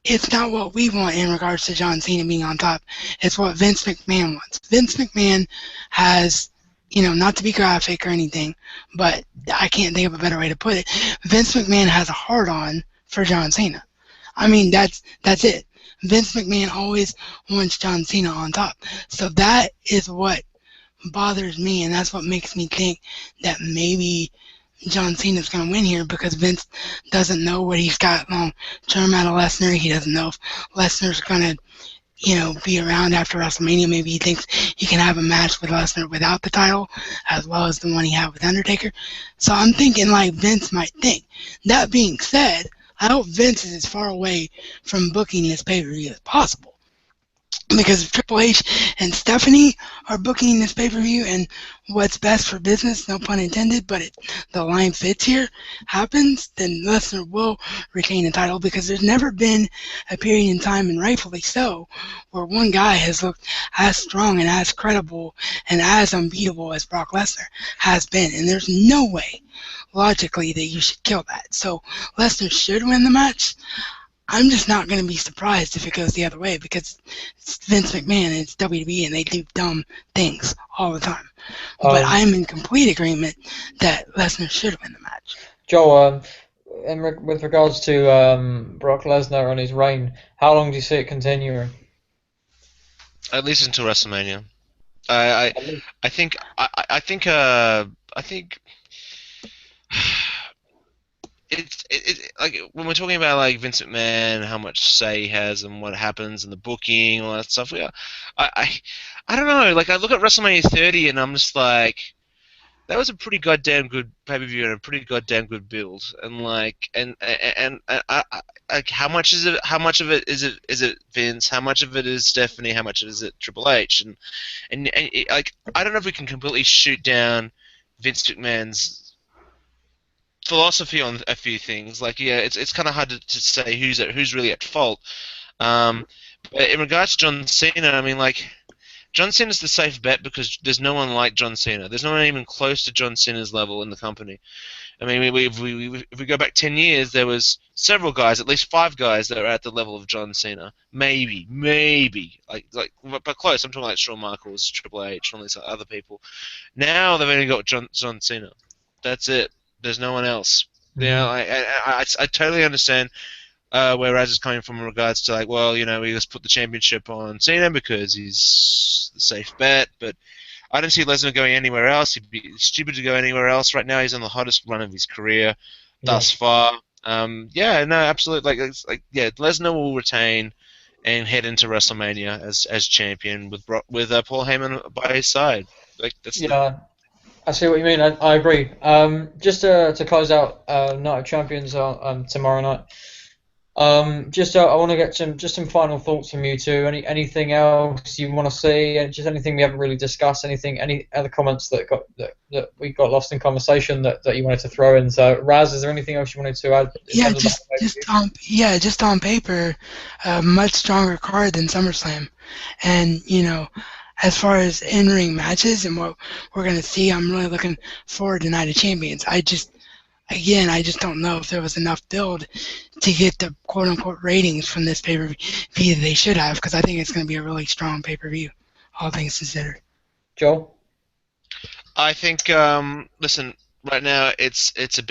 it's not what we want in regards to John Cena being on top. It's what Vince McMahon wants. Vince McMahon has, not to be graphic or anything, but I can't think of a better way to put it. Vince McMahon has a hard-on for John Cena. I mean, that's it. Vince McMahon always wants John Cena on top. So that is what bothers me, and that's what makes me think that maybe John Cena's going to win here, because Vince doesn't know what he's got long term out of Lesnar. He doesn't know if Lesnar's going to, be around after WrestleMania. Maybe he thinks he can have a match with Lesnar without the title, as well as the one he had with Undertaker. So I'm thinking like Vince might think. That being said, I hope Vince is as far away from booking this pay-per-view as possible. Because if Triple H and Stephanie are booking this pay-per-view and what's best for business, no pun intended, but the line fits here, happens, then Lesnar will retain the title, because there's never been a period in time, and rightfully so, where one guy has looked as strong and as credible and as unbeatable as Brock Lesnar has been. And there's no way, logically, that you should kill that. So Lesnar should win the match. I'm just not going to be surprised if it goes the other way because it's Vince McMahon and it's WWE and they do dumb things all the time. But Um, I'm in complete agreement that Lesnar should win the match. Joel, with regards to Brock Lesnar and his reign, how long do you see it continuing? At least until WrestleMania. I I think I think like when we're talking about like Vince McMahon, how much say he has and what happens and the booking, all that stuff. Yeah, I don't know. Like I look at WrestleMania 30 and I'm just like, that was a pretty goddamn good pay-per-view and a pretty goddamn good build. And like like how much is it? How much of it is it Vince? How much of it is Stephanie? How much of it is it Triple H? And like I don't know if we can completely shoot down Vince McMahon's philosophy on a few things. Like, yeah, it's kind of hard to say who's really at fault. But in regards to John Cena, I mean, like, John Cena's the safe bet because there's no one like John Cena. There's no one even close to John Cena's level in the company. I mean, if we go back 10 years, there was several guys, at least 5 guys that are at the level of John Cena. Maybe, but close. I'm talking like Shawn Michaels, Triple H, all these other people. Now they've only got John Cena. That's it. There's no one else. You know, I totally understand where Raz is coming from in regards to like, well, you know, we just put the championship on Cena because he's the safe bet, but I don't see Lesnar going anywhere else. He'd be stupid to go anywhere else. Right now, he's on the hottest run of his career thus far. Yeah, no, absolutely. Yeah, Lesnar will retain and head into WrestleMania as champion with Paul Heyman by his side. Like that's I see what you mean. I agree. Just to close out Night of Champions tomorrow night. I want to get some final thoughts from you two. Anything else you want to see? Just anything we haven't really discussed. Any other comments that we got lost in conversation that you wanted to throw in? So Raz, is there anything else you wanted to add? Yeah, just on paper, a much stronger card than SummerSlam, and you know, as far as in-ring matches and what we're gonna see, I'm really looking forward to Night of Champions. I just don't know if there was enough build to get the quote-unquote ratings from this pay-per-view that they should have, because I think it's going to be a really strong pay-per-view, all things considered. Joel? I think, listen, right now it's a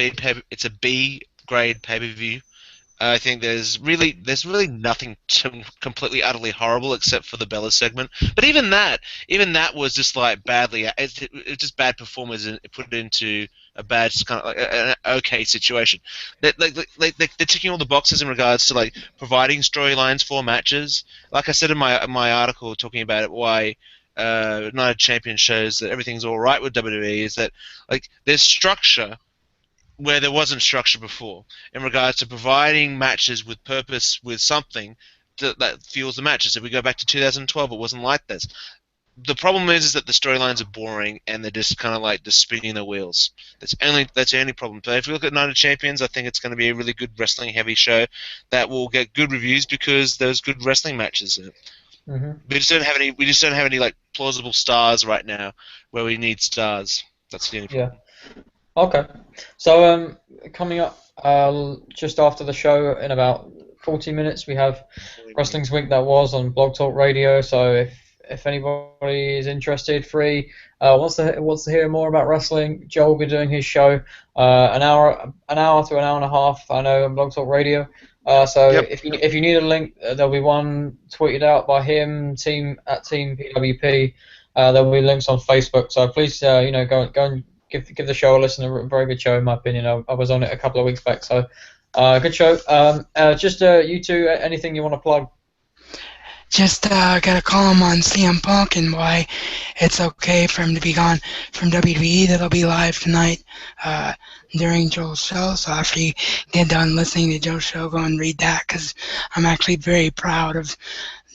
B grade pay-per-view. I think there's really nothing completely utterly horrible except for the Bella segment. But even that was just like badly. It's just bad performers and put it into a bad kind of like an okay situation. They're ticking all the boxes in regards to like providing storylines for matches. Like I said in my article talking about it, why Night of Champions shows that everything's all right with WWE is that like there's structure where there wasn't structure before in regards to providing matches with purpose, with something that fuels the matches. If we go back to 2012, it wasn't like this. The problem is that the storylines are boring and they're just kind of like just spinning the wheels. That's the only problem. But if we look at Night of Champions, I think it's going to be a really good wrestling heavy show that will get good reviews because there's good wrestling matches in it. Mm-hmm. We just don't have any like plausible stars right now where we need stars. That's the only problem. Yeah. Okay. So coming up just after the show in about 40 minutes, we have Wrestling's Week That Was on Blog Talk Radio. So if anybody is interested, wants to hear more about wrestling, Joe will be doing his show an hour to an hour and a half. I know on Blog Talk Radio. If you need a link, there'll be one tweeted out by him, Team PWP. There'll be links on Facebook. So please, go and give the show a listen. A very good show in my opinion. I was on it a couple of weeks back. So good show. You two, anything you want to plug? Just got a column on CM Punk and why it's okay for him to be gone from WWE. That'll be live tonight during Joel's show. So after you get done listening to Joel's show, go and read that, because I'm actually very proud of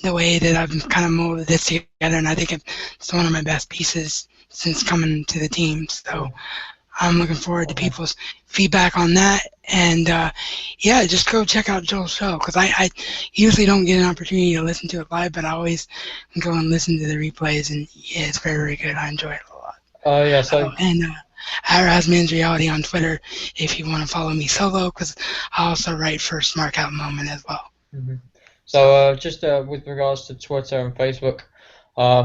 the way that I've kind of molded this together, and I think it's one of my best pieces since coming to the team. So I'm looking forward to people's feedback on that. And just go check out Joel's show, because I usually don't get an opportunity to listen to it live, but I always go and listen to the replays, and yeah, it's very, very good. I enjoy it a lot. And Razman's Reality on Twitter if you want to follow me solo, because I also write for Smart Out Moment as well. Mhm. So just with regards to Twitter and Facebook,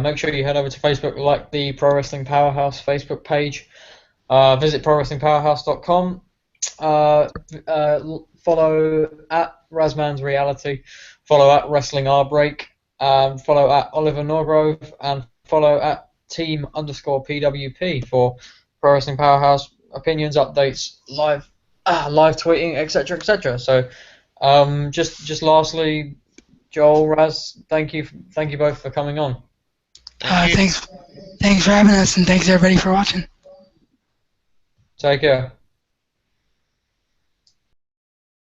make sure you head over to Facebook, like the Pro Wrestling Powerhouse Facebook page. Visit prowrestlingpowerhouse.com. Follow at Razman's Reality. Follow at Wrestling R Break. Follow at Oliver Norgrove, and follow at team_PWP for Pro Wrestling Powerhouse opinions, updates, live tweeting, etc., etc. So, just lastly, Joel, Raz, thank you both for coming on. Thank you. Thanks for having us, and thanks everybody for watching. Take care.